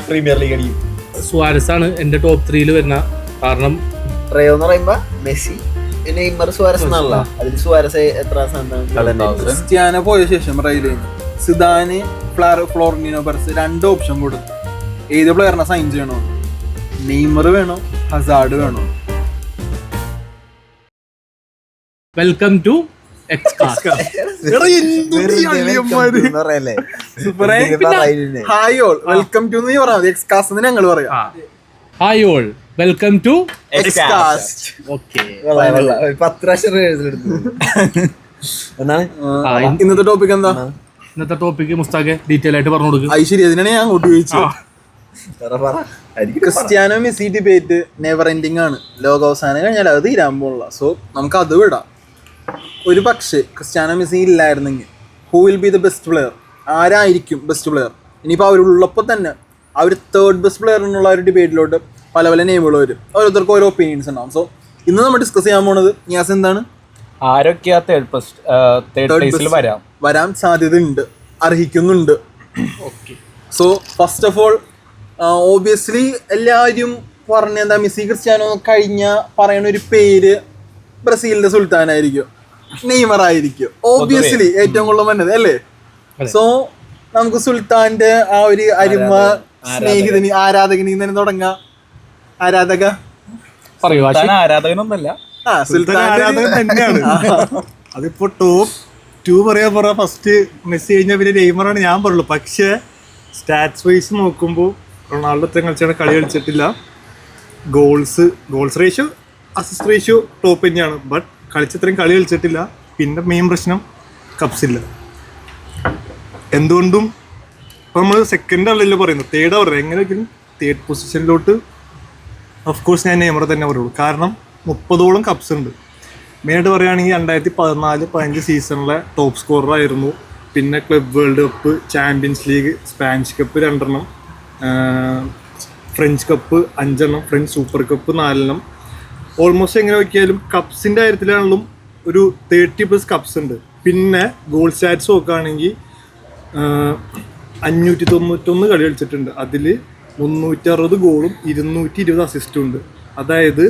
Premier league അടിക്കും. Suarez ആണ് എന്റെ ടോപ്പ് 3 വരുന്ന. കാരണം ട്രയോ എന്ന് പറയുമ്പോ മെസ്സി, നെയ്മർ, സുവാരസ് എന്നാണല്ലോ. അതിൽ സുവാരസ് എത്ര ക്രിസ്ത്യാനോ പോയ ശേഷം റയലിന് സിദാന്, ഫ്ലോറന്റീനോ പെർസ് 2 ഓപ്ഷൻ കൊടുത്തു. ഏത് പ്ലെയറിനെ സൈൻ ചെയ്യണോ? നെയ്മർ വേണോ ഹസാർഡ് വേണോ? Welcome to hi all welcome to എന്ന് പറയാം. എക്സ്കാസ്റ്റ് എന്ന് ഞങ്ങൾ പറയാം. ഹായ് ഓൾ വെൽക്കം ടു എക്സ്കാസ്റ്റ്. ഓക്കെ, 10 പ്രാവശ്യം എന്താണ് ഇന്നത്തെ ടോപ്പിക് എന്താ? ഇന്നത്തെ ടോപ്പിക്ക് മുസ്താഖെ ഡീറ്റെയിൽ ആയിട്ട് പറഞ്ഞു കൊടുക്കും. അത് ശരി, അതിനാണ് ഞാൻ അങ്ങോട്ട് ചോദിച്ചത്. Cristiano Messi debate never ending ആണ്. ലോകാവസാനം കഴിഞ്ഞാൽ അത് തീരാൻ പോലുള്ള. സോ നമുക്ക് അത് വിടാം. ഒരു പക്ഷേ ക്രിസ്ത്യാനോ മെസ്സി ഇല്ലായിരുന്നെങ്കിൽ who will be the best player? ആരായിരിക്കും ബെസ്റ്റ് പ്ലെയർ? ഇനിയിപ്പോൾ അവരുള്ളപ്പോൾ തന്നെ അവർ തേർഡ് ബെസ്റ്റ് പ്ലെയർ എന്നുള്ള ഒരു ഡിബേറ്റിലോട്ട് പല പല നെയിമുകൾ വരും. ഓരോരുത്തർക്കും ഓരോ ഒപ്പീനിയൻസ് ഉണ്ടാവും. സോ ഇന്ന് നമ്മൾ ഡിസ്കസ് ചെയ്യാൻ പോണത് നിയാസ് എന്താണ്? ആരൊക്കെയാ തേർഡ് വരാൻ സാധ്യതയുണ്ട്, അർഹിക്കുന്നുണ്ട്. So first of all obviously എല്ലാവരും പറഞ്ഞ എന്താ, മെസ്സി ക്രിസ്ത്യാനോ കഴിഞ്ഞ പറയുന്ന ഒരു പേര് ബ്രസീലിന്റെ സുൽത്താനായിരിക്കും, നെയ്മർ ആയിരിക്കും ഓബിയസ്ലി ഏറ്റവും കൂടുതൽ വന്നത് അല്ലേ. സോ നമുക്ക് സുൽത്താന്റെ ആ ഒരു അരിമ സ്നേഹിതന് ആരാധകന് തന്നെ തുടങ്ങാം. ആരാധകനൊന്നല്ല, സുൽത്താൻ ആരാധകൻ തന്നെയാണ്. അതിപ്പോ ടോപ്പ് 2 പറയാൻ പറ, ഫസ്റ്റ് മെസ്സി കഴിഞ്ഞാൽ പിന്നെ നെയ്മറാണ് ഞാൻ പറയുള്ളൂ. പക്ഷേ സ്റ്റാറ്റ്സ് വൈസ് നോക്കുമ്പോൾ റൊണാൾഡോ ഇത്രയും കളിച്ചാണ് കളി കളിച്ചിട്ടില്ല. Goals ratio, assist ratio top തന്നെയാണ്. ബട്ട് കളിച്ചിത്രയും കളി കളിച്ചിട്ടില്ല. പിന്നെ മെയിൻ പ്രശ്നം കപ്സ് ഇല്ല. എന്തുകൊണ്ടും ഇപ്പം നമ്മൾ സെക്കൻഡ് അല്ലല്ലോ പറയുന്നത്, തേർഡ് പറയുന്നത്. എങ്ങനെയെങ്കിലും തേർഡ് പൊസിഷനിലോട്ട് ഓഫ്കോഴ്സ് ഞാൻ നെയ്മർ തന്നെ പറയുള്ളൂ. കാരണം 30ഓളം കപ്സ് ഉണ്ട്. മെയിനായിട്ട് പറയുകയാണെങ്കിൽ 2014-15 സീസണിലെ ടോപ്പ് സ്കോററായിരുന്നു. പിന്നെ club world cup, champions league, Spanish cup 2 French cup 5, French super cup 4. Almost എങ്ങനെ നോക്കിയാലും കപ്സിൻ്റെ കാര്യത്തിലാണെങ്കിലും ഒരു 30+ കപ്സ് ഉണ്ട്. പിന്നെ ഗോൾ സ്റ്റാറ്റ്സ് നോക്കുകയാണെങ്കിൽ 591 കളി കളിച്ചിട്ടുണ്ട്. അതിൽ 360 ഗോളും 220 അസിസ്റ്റും ഉണ്ട്. അതായത്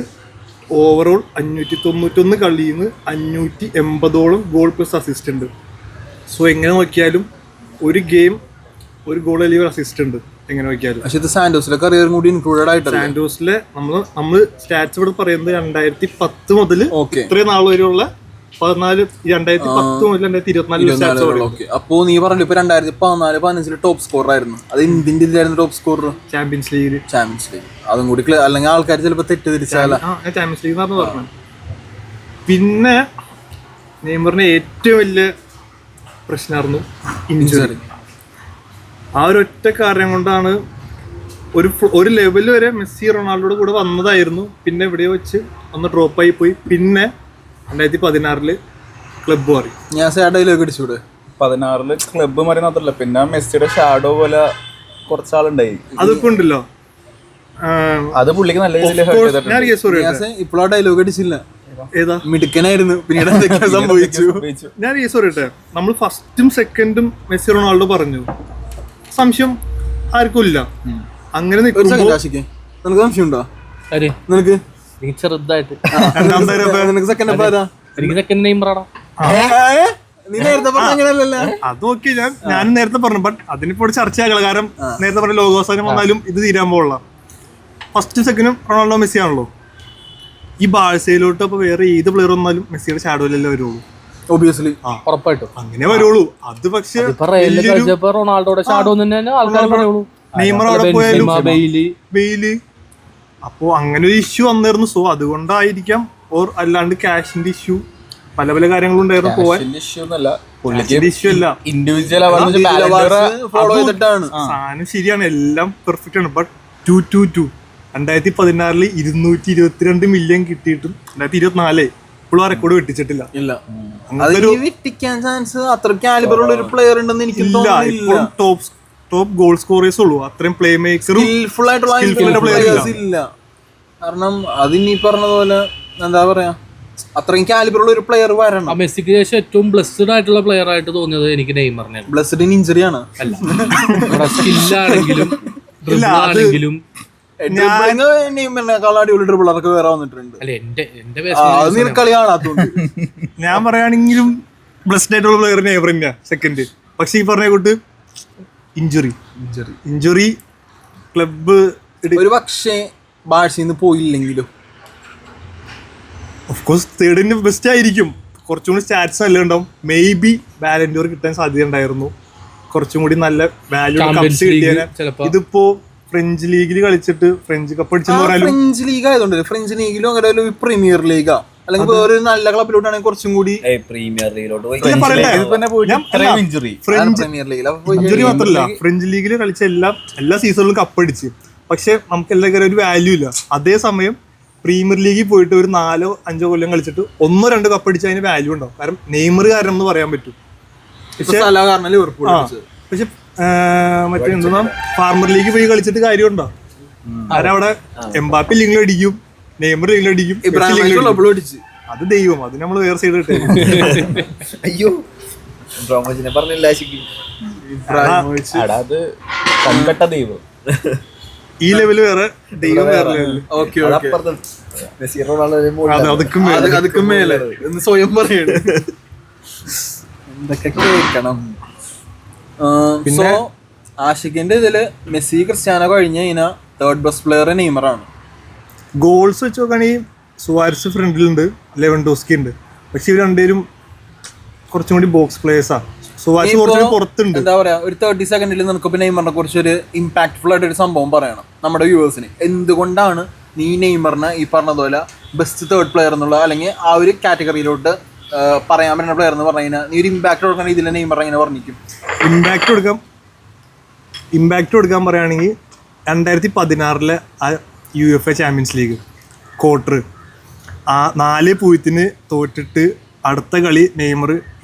ഓവറോൾ 591 കളിയിൽ നിന്ന് 580ഓളം ഗോൾ പ്ലസ് അസിസ്റ്റ് ഉണ്ട്. സോ എങ്ങനെ നോക്കിയാലും ഒരു ഗെയിം ഒരു ഗോൾ അല്ലെങ്കിൽ അസിസ്റ്റ് ഉണ്ട് എങ്ങനെ നോക്കിയാലും. പക്ഷേ ഇത് സാന്റോസിലെ കരിയറും കൂടി ഇൻക്ലൂഡഡ് ആയിട്ട് സാന്റോസിലെ നമ്മൾ സ്റ്റാറ്റ്സ് ഇവിടെ പറയുന്നത് 2010 മുതൽ ഇത്രയും നാൾ വരെയുള്ള 2010 മുതൽ 2024 അപ്പോ നീ പറഞ്ഞു ഇപ്പൊ 2014-15 ടോപ്പ് സ്കോർ ആയിരുന്നു. അത് ഇന്ത്യൻ്റെ ഇതിലായിരുന്നു ടോപ്പ് സ്കോർ ചാമ്പ്യൻസ് ലീഗ്. അതും കൂടി അല്ലെങ്കിൽ ആൾക്കാർ ചിലപ്പോൾ തെറ്റിദ്ധരിച്ചാല ചാമ്പ്യൻസ് ലീഗ് എന്ന് പറഞ്ഞു. പിന്നെ നെയ്മറിന് ഏറ്റവും വലിയ പ്രശ്നമായിരുന്നു ഇഞ്ചുറി. ആ ഒരൊറ്റ കാരണം കൊണ്ടാണ് ഒരു ലെവൽ വരെ മെസ്സി റൊണാൾഡോയുടെ കൂടെ വന്നതായിരുന്നു. പിന്നെ എവിടെയോ വെച്ച് ഒന്ന് ഡ്രോപ്പായി പോയി. പിന്നെ 2016 ക്ലബ്ബ് മാറി. ഞാൻ ഡയലോഗ് അടിച്ചൂടെ? 16 ക്ലബ്ബ് മാറി മാത്രല്ല, പിന്നെ മെസ്സിയുടെ ഷാഡോ പോലെ കുറച്ചാളുണ്ടായി. അതിപ്പോ ഉണ്ടല്ലോ, അത് പുള്ളിക്ക് നല്ല രീതിയിൽ ഇപ്പോഴാ ഡയലോഗ് അടിച്ചില്ല. ഏതാ മിടുക്കനായിരുന്നു, പിന്നീട് എന്തൊക്കെ സംഭവിച്ചു. ഞാൻ പറയട്ടെ, നമ്മൾ ഫസ്റ്റും സെക്കൻഡും മെസ്സി റൊണാൾഡോ പറഞ്ഞു, സംശയം ആർക്കും ഇല്ല. അങ്ങനെ നിനക്ക് സംശയം ഉണ്ടോ? നിനക്ക് ചെറുതായിട്ട് നിനക്ക് സെക്കൻഡ് എനിക്ക് സെക്കൻഡ് നെയ്മറാടാ. നീ നേരത്തെ പറഞ്ഞ അങ്ങനെയല്ലല്ലോ. അതൊക്കെ ഞാൻ നേരത്തെ പറഞ്ഞു. ബട്ട് അതിനിപ്പോ ചർച്ചയാകല. കാരണം നേരത്തെ പറഞ്ഞ ലോകോത്സവം വന്നാലും ഇത് തീരാൻ പോലുള്ള ഫസ്റ്റ് സെക്കൻഡും റൊണാൾഡോ മെസ്സി ആണല്ലോ. ഈ ബാഴ്സയിലോട്ട് അപ്പൊ വേറെ ഏത് പ്ലെയർ വന്നാലും മെസ്സിയുടെ ഷാഡോയിലല്ലേ വരുള്ളൂ. ഒബിയസ്ലി ഉറപ്പായിട്ടും അങ്ങനെ വരുള്ളൂ. അത് പക്ഷേ റൊണാൾഡോയുടെ ഷാഡോ തന്നെ ആൾക്കാർ പറയുള്ളൂ. നെയ്മർ അവിടെ പോയാലും ബെയില്. അപ്പോ അങ്ങനെ ഒരു ഇഷ്യൂ വന്നിരുന്നു. സോ അതുകൊണ്ടായിരിക്കാം. ഓർ അല്ലാണ്ട് ക്യാഷിന്റെ ഇഷ്യൂ, പല പല കാര്യങ്ങളും ഉണ്ടായിരുന്നു. പോവാൻ ഇഷ്യൂ അല്ല, സാധനം ശരിയാണ്, എല്ലാം പെർഫെക്റ്റ് ആണ്. ബട്ട് 222 2016 222 മില്യൺ കിട്ടിയിട്ടും 2024 ഇപ്പോഴും ആ റെക്കോർഡ് വെട്ടിച്ചിട്ടില്ല. ടോപ്പ് ഗോൾ സ്കോറേഴ്സ് ഉള്ളൂ. അത്രയും പ്ലേ മേക്കറും പ്ലേയേഴ്സ് ഇല്ല. കാരണം അതിനി പറഞ്ഞതുപോലെ എന്താ പറയാ, അത്രയും കാലിബറുള്ള ഒരു പ്ലെയർ വരണം. മെസ്സിക്ക് ശേഷം ഏറ്റവും ബ്ലെസ്ഡ് ആയിട്ടുള്ള പ്ലെയർ ആയിട്ട് തോന്നിയത് എനിക്ക് നെയ്മറിനെ. ബ്ലെസ്ഡ് ഇൻ ഇഞ്ചറി ആണ് അല്ല, സ്കില്ലാണെങ്കിലും ആണെങ്കിലും നെയ്മറിനേക്കാൾ അടിപൊളി ഡ്രിബിളറൊക്കെ വേറെ വന്നിട്ടുണ്ട്. അല്ല എന്റെ അത് നിനക്ക് കളി കാണാത്തോണ്ട്. ഞാൻ പറയുകയാണെങ്കിലും ബ്ലസ്ഡ് ആയിട്ടുള്ള പ്ലെയർ നെയ്മർ തന്നെയാ സെക്കൻഡ്. പക്ഷെ ഈ പറഞ്ഞ കൂട്ട് ഇഞ്ചുറി ക്ലബ്ബ് ഒരു പക്ഷേ ബാഴ്സയിൽ പോയില്ലെങ്കിലും ഓഫ് കോഴ്സ് തേർഡിന് ബെസ്റ്റ് ആയിരിക്കും. കുറച്ചും കൂടി സ്റ്റാറ്റ്സ് നല്ല ഉണ്ടാവും. മേ ബി ബാലൻഡോർ കിട്ടാൻ സാധ്യത ഉണ്ടായിരുന്നു. കുറച്ചും കൂടി നല്ല വാല്യൂ കപ്സ് കിട്ടിയാൽ. ഇതിപ്പോ ഫ്രഞ്ച് ലീഗിൽ കളിച്ചിട്ട് ഫ്രഞ്ച് കപ്പ് അടിച്ചെന്ന് പറഞ്ഞാലും ഫ്രഞ്ച് ലീഗ് ആയതുകൊണ്ട് ഫ്രഞ്ച് ലീഗിലും അങ്ങനെ ഒരു പ്രീമിയർ ലീഗാ അല്ലെങ്കിൽ വേറെ നല്ല ക്ലബിലോട്ടാണെങ്കിൽ കുറച്ചും കൂടി പ്രീമിയർ ലീഗിലോട്ട് ഇഞ്ചുറി മാത്രമല്ല, ഫ്രഞ്ച് ലീഗിൽ കളിച്ച എല്ലാ സീസണിലും കപ്പ് അടിച്ച്. പക്ഷെ നമുക്ക് എല്ലാവരും ഒരു വാല്യൂ ഇല്ല. അതേസമയം പ്രീമിയർ ലീഗിൽ പോയിട്ട് ഒരു 4-5 കൊല്ലം കളിച്ചിട്ട് 1-2 കപ്പ് അടിച്ചാൽ അതിന് വാല്യൂ ഉണ്ടാവും. കാരണം നെയ്മർ കാരണം എന്ന് പറയാൻ പറ്റും. പക്ഷെ മറ്റേ എന്താ ഫാർമർ ലീഗ് പോയി കളിച്ചിട്ട് കാര്യമുണ്ടോ? ആരവിടെ എംബാപ്പി ലീഗിൽ അടിക്കും, നെയ്മർ ലീഗിൽ അടിക്കും, അത് ദൈവം. അത് നമ്മൾ വേറെ സൈഡ് കിട്ടും. അയ്യോ പറഞ്ഞില്ല ദൈവം. ഈ ലെവല് വേറെ, ദൈവം വേറെ ലെവല്. അതൊക്കെ മേലെ എന്ന് സ്വയം പറയണ എന്തൊക്കെ കേൾക്കണം. പിന്നെ ആഷിഖിന്റെ ഇതില് മെസ്സി ക്രിസ്ത്യാനോ കഴിഞ്ഞ് കഴിഞ്ഞാൽ തേർഡ് ബെസ്റ്റ് പ്ലെയർ നെയ്മറാണ്. ഗോൾസ് വെച്ച് നോക്കുകയാണെങ്കിൽ സുവാരസ് ഫ്രണ്ടിലുണ്ട്, ലെവൻഡോസ്കി ഉണ്ട്. പക്ഷെ ഇവർ രണ്ടുപേരും കുറച്ചും കൂടി ബോക്സ് പ്ലേയേഴ്സാ. സുവാരസ് കുറച്ചുകൂടി പുറത്തുണ്ട്. എന്താ പറയാ, ഒരു 30 സെക്കൻഡിൽ നമുക്ക് നെയ്മറിനെ കുറിച്ച് ഒരു ഇമ്പാക്ട്ഫുൾ ആയിട്ട് ഒരു സംഭവം പറയണം നമ്മുടെ വ്യൂവേഴ്സിന്. എന്തുകൊണ്ടാണ് നീ നെയ്മറിനെ ഈ പറഞ്ഞതുപോലെ ബെസ്റ്റ് തേർഡ് പ്ലെയർ എന്നുള്ള അല്ലെങ്കിൽ ആ ഒരു കാറ്റഗറിയിലോട്ട് പറയാൻ പറ്റുന്ന പ്ലെയർ എന്ന് പറഞ്ഞു കഴിഞ്ഞാൽ നീ ഒരു ഇമ്പാക്ട് കൊടുക്കുന്ന രീതിയിൽ നെയ്മർ എങ്ങനെ പറഞ്ഞിരിക്കും? ഇമ്പാക്ട് കൊടുക്കാൻ പറയുകയാണെങ്കിൽ 2016 ആ UEFA ചാമ്പ്യൻസ് ലീഗ് ക്വാർട്ടർ 4-0 തോറ്റിട്ട് അടുത്ത കളി നെയ്മർ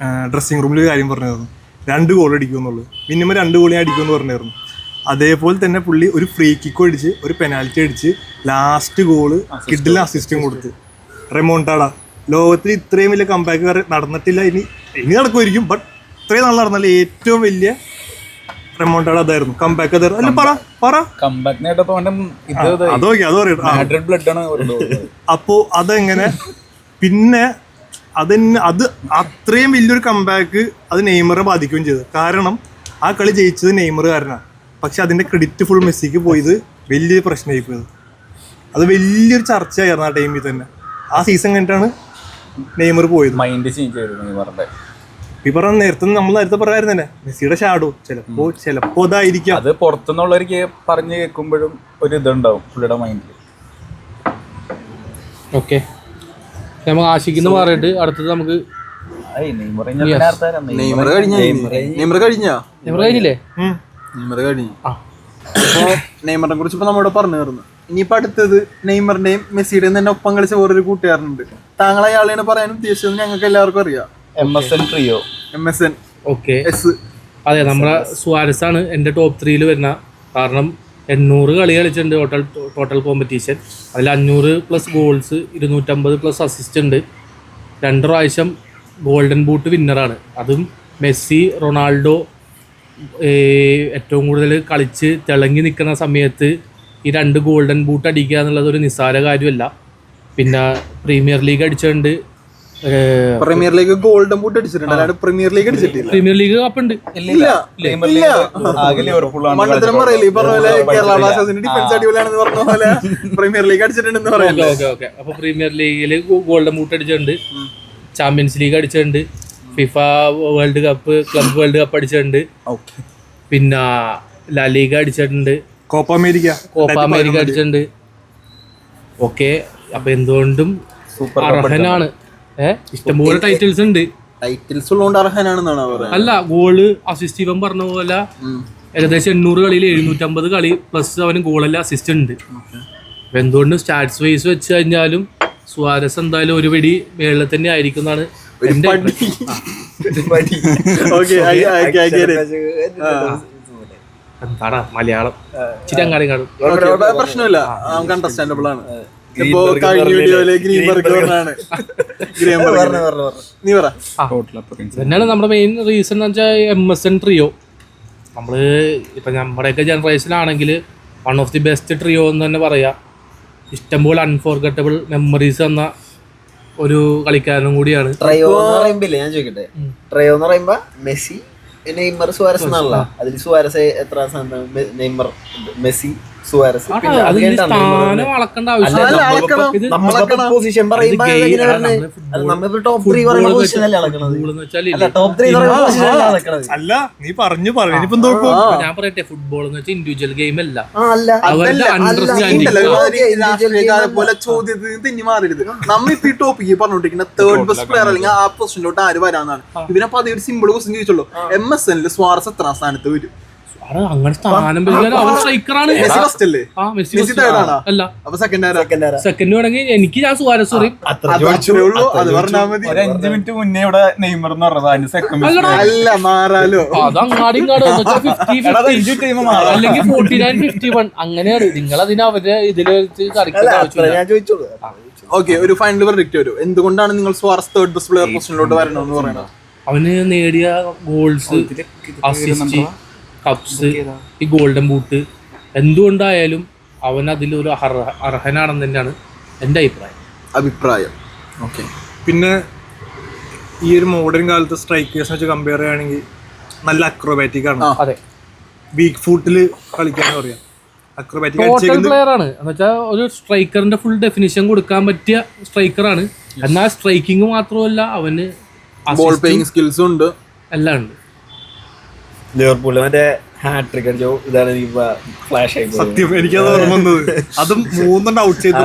ഡ്രസ്സിംഗ് റൂമിൽ കാര്യം പറഞ്ഞിരുന്നു, 2 ഗോൾ അടിക്കുമെന്നുള്ളത്. മിനിമം 2 ഗോൾ അടിക്കുമെന്ന് പറഞ്ഞിരുന്നു. അതേപോലെ തന്നെ പുള്ളി ഒരു ഫ്രീ കിക്കും അടിച്ച് ഒരു പെനാൽറ്റി അടിച്ച് ലാസ്റ്റ് ഗോള് കിഡിലെ അസിസ്റ്റും കൊടുത്ത്. റെമോണ്ടാഡ ലോകത്തിൽ ഇത്രയും വലിയ കംബാക്ക് നടന്നിട്ടില്ല. ഇനി നടക്കുമായിരിക്കും, ബട്ട് ഇത്രയും നാൾ നടന്നാലും ഏറ്റവും വലിയ റെമോണ്ടാഡ അതായിരുന്നു, കംബാക്ക് അതായിരുന്നു. അല്ല അപ്പോ അതെങ്ങനെ പിന്നെ അത് അത്രയും വലിയൊരു കംബാക്ക് അത് നെയ്മറെ ബാധിക്കുകയും ചെയ്തു. കാരണം ആ കളി ജയിച്ചത് നെയ്മർ കാരനാണ്. പക്ഷെ അതിന്റെ ക്രെഡിറ്റ് ഫുൾ മെസ്സിക്ക് പോയത് വലിയൊരു പ്രശ്നമായി പോയത്. അത് വലിയൊരു ചർച്ചയായിരുന്നു ആ ടൈമിൽ തന്നെ. ആ സീസൺ കഴിഞ്ഞിട്ടാണ് നെയ്മർ പോയത്. മൈൻഡ് ചേഞ്ച് ആയിരുന്നു നെയ്മറിന്റെ. ഈ പറഞ്ഞ നേരത്തെ പറയായിരുന്നു തന്നെ മെസ്സിയുടെ ഷാഡോ ചിലപ്പോ അതായിരിക്കാം. അത് പുറത്തുനിന്നുള്ളവർക്ക് പറഞ്ഞു കേൾക്കുമ്പോഴും ഒരു ഇതുണ്ടാവും പുള്ളിയുടെ മൈൻഡിൽ. ഓക്കെ, നമുക്ക് ആശിക്കുന്ന മാറിയിട്ട് അടുത്തത് നമുക്ക് നെയ്മർ കഴിഞ്ഞില്ലേ? നെയ്മറിനെ കുറിച്ച് ഇപ്പൊ നമ്മളിവിടെ പറഞ്ഞു തീർന്നു. ഇനിയിപ്പോ അടുത്തത് നെയ്മറിന്റെയും മെസ്സിയുടെയും തന്നെ ഒപ്പം കളിച്ച വേറൊരു കൂട്ടുകാരനുണ്ട്. താങ്കൾ അയാളെയാണ് പറയാൻ ഉദ്ദേശിച്ചത്, ഞങ്ങൾക്ക് എല്ലാവർക്കും അറിയാം. MSN. ഓക്കെ, അതെ, നമ്മുടെ സുവാരസ് ആണ് എൻ്റെ ടോപ്പ് 3 വരുന്ന. കാരണം 800 കളി കളിച്ചിട്ടുണ്ട് ടോട്ടൽ കോമ്പറ്റീഷൻ. അതിൽ 500+ ഗോൾസ്, 250+ അസിസ്റ്റ് ഉണ്ട്. 2 പ്രാവശ്യം ഗോൾഡൻ ബൂട്ട് വിന്നറാണ്. അതും മെസ്സി, റൊണാൾഡോ ഏറ്റവും കൂടുതൽ കളിച്ച് തിളങ്ങി നിൽക്കുന്ന സമയത്ത് ഈ 2 ഗോൾഡൻ ബൂട്ട് അടിക്കുക എന്നുള്ളത് ഒരു നിസ്സാര കാര്യമല്ല. പിന്നെ പ്രീമിയർ ലീഗ് അടിച്ചിട്ടുണ്ട്. പ്രീമിയർ ലീഗ് ഗോൾഡൻ ബൂട്ട് അടിച്ചിട്ടുണ്ട്, അല്ലാണ്ട് പ്രീമിയർ ലീഗ് അടിച്ചിട്ടില്ല. പ്രീമിയർ ലീഗ് കപ്പ് ഉണ്ട്. മണ്ടത്തരം പറയില്ല. ഈ പറഞ്ഞ പോലെ കേരള ബ്ലാസ്റ്റേഴ്സിന്റെ ഡിഫൻസ് അടിപൊളിയാണെന്ന് പറഞ്ഞ പോലെ പ്രീമിയർ ലീഗ് അടിച്ചിട്ടുണ്ടെന്ന് പറയാം. ഓക്കെ. അപ്പൊ പ്രീമിയർ ലീഗിൽ ഗോൾഡൻ ബൂട്ട് അടിച്ചിട്ടുണ്ട്, ചാമ്പ്യൻസ് ലീഗ് അടിച്ചിട്ടുണ്ട്, FIFA world cup, club world cup അടിച്ചിട്ടുണ്ട്, പിന്നെ ലാ ലീഗ അടിച്ചിട്ടുണ്ട്, കോപ്പ അമേരിക്ക അടിച്ചിട്ടുണ്ട്. ഓക്കെ, അപ്പൊ എന്തുകൊണ്ടും അർഹനാണ്. ഇഷ്ടംപോലെ ടൈറ്റിൽസ് ഉണ്ട്. ടൈറ്റിൽസ് ഉള്ളതുകൊണ്ട് അർഹനാണെന്നാണ് പറയുന്നത്. അല്ല, ഗോള് അസിസ്റ്റ് ഇവൻ പറഞ്ഞ പോലെ ഏകദേശം 800 കളിയിൽ 750 കളി പ്ലസ് അവന് ഗോളല്ല അസിസ്റ്റ് ഉണ്ട്. അപ്പൊ എന്തുകൊണ്ടും സ്റ്റാറ്റ്സ് വൈസ് വെച്ച് കഴിഞ്ഞാലും സുവാരസ് എന്തായാലും ഒരു വെടി മേളിൽ തന്നെ ആയിരിക്കും എന്നാണ് എന്റെ എന്താടാ മലയാളം ഇച്ചിരി അങ്ങാടി കാണും. പ്രശ്നമില്ല, നമുക്ക് അണ്ടർസ്റ്റാൻഡബിൾ ആണ്. ഇപ്പോ കഴിഞ്ഞ വീഡിയോയില് തന്നെയാണ് നമ്മുടെ മെയിൻ റീസൺ എന്ന് വെച്ചാൽ MSN ട്രിയോ. നമ്മള് ഇപ്പൊ നമ്മുടെയൊക്കെ ജനറേഷനാണെങ്കിൽ one of the best trio എന്ന് തന്നെ പറയാം. ഇഷ്ടംപോലെ അൺഫോർഗറ്റബിൾ മെമ്മറീസ് എന്ന ഒരു കളിക്കാരനും കൂടിയാണ്. ട്രയോ എന്ന് പറയുമ്പോ ഞാൻ ചോദിക്കട്ടെ, ട്രയോ എന്ന് പറയുമ്പോ മെസ്സി, നെയ്മർ, സുവാരസ് എന്നാണല്ലോ. അതിൽ സുവാരസ് എത്ര സ്ഥാനം? Neymar, Messi, Suarez. അതിന് സ്ഥാനം അളക്കേണ്ട ആവശ്യമില്ല. പൊസിഷൻ പറയുമ്പോ നമ്മളിപ്പോ ടോപ്പ് 3 പറയുന്ന പൊസിഷൻ അല്ലേ അളക്കണത്? അല്ല, ടോപ്പ് 3 പറയുന്ന പൊസിഷൻ അല്ലേ അളക്കണത്? അല്ല, നീ പറഞ്ഞു ഇനിയിപ്പം നോക്കൂ. ഞാൻ പറയട്ടെ, ഫുട്ബോൾ എന്ന് വെച്ചാൽ ഇൻഡിവിജ്വൽ ഗെയിം അല്ല. പോലെ ചോദ്യത്തിന് തെന്നി മാറരുത്. നമ്മിപ്പോ ഈ ടോപ്പിക്ക് പറഞ്ഞോണ്ടിരിക്കുന്ന തേർഡ് ബെസ്റ്റ് പ്ലെയർ അല്ലെങ്കിൽ ആ പൊസിഷനിലോട്ട് ആര് വരാന്നാണ്. ഇതിനപ്പോ അതേ ഒരു സിമ്പിൾ ക്വസ്റ്റ്യൻ ചോദിച്ചുള്ളൂ. MSN സ്വാരസ് എത്രാം സ്ഥാനത്ത് വരും? അങ്ങനെ സ്ഥാനം അവൻ സ്ട്രൈക്കറാണ്. സെക്കൻഡ് വേണമെങ്കിൽ എനിക്ക് ഞാൻ സുവാരസ് പറയും. അത് പറഞ്ഞാൽ മതി. ഒരു 5 മിനിറ്റ് മുന്നേ ഇവിടെ നെയ്മർ എന്ന് പറഞ്ഞത് സെക്കൻഡ് അല്ല, മാറാലോ. അത് അങ്ങാടി അല്ലെങ്കിൽ 49-51 അങ്ങനെയാണ്. നിങ്ങൾ അതിന് അവരെ ഇതില് ഞാൻ ചോദിച്ചോളൂ. ഓക്കെ, ഒരു ഫൈനൽ വെർഡിക്റ്റ് വരും. എന്തുകൊണ്ടാണ് നിങ്ങൾ സ്വാരസ് തേർഡ് ബെസ്റ്റ് പ്ലെയർ പൊസിഷനിലോട്ട് വരണമെന്ന് പറയുന്നത്? അവന് നേടിയ ഗോൾസ്, അസിസ്റ്റ്, കപ്സ്, ഈ ഗോൾഡൻ ബൂട്ട്, എന്തുകൊണ്ടായാലും അവൻ അതിലൊരു അർഹനാണെന്ന് തന്നെയാണ് എൻ്റെ അഭിപ്രായം. ഓക്കെ. പിന്നെ ഈ ഒരു മോഡേൺ കാലത്ത് സ്ട്രൈക്കേഴ്സിനെ വെച്ച് കമ്പയർ ചെയ്യുകയാണെങ്കിൽ നല്ല അക്രോബാറ്റിക് ആണ്. അതെ, വീക്ക് ഫൂട്ടില് കളിക്കാൻ പറയാം. ടോട്ടൽ പ്ലെയർ ആണ് എന്ന് വെച്ചാൽ ഒരു സ്ട്രൈക്കറിന്റെ ഫുൾ ഡെഫിനിഷൻ കൊടുക്കാൻ പറ്റിയ സ്ട്രൈക്കറാണ്. എന്നാൽ സ്ട്രൈക്കിങ് മാത്രമല്ല, അവന് ബോൾ പേയിങ് സ്കിൽസും ഉണ്ട്, എല്ലാം ഉണ്ട്. ലിവർപൂൾ മറ്റേ ഹാട്രിക് അടിച്ചോ, ഇതാണ് എനിക്ക് ഫ്ലാഷ് ആയി. സത്യം, എനിക്കത് ഓർമ്മ വന്നത്. അതും 3 ഔട്ട് ചെയ്ത്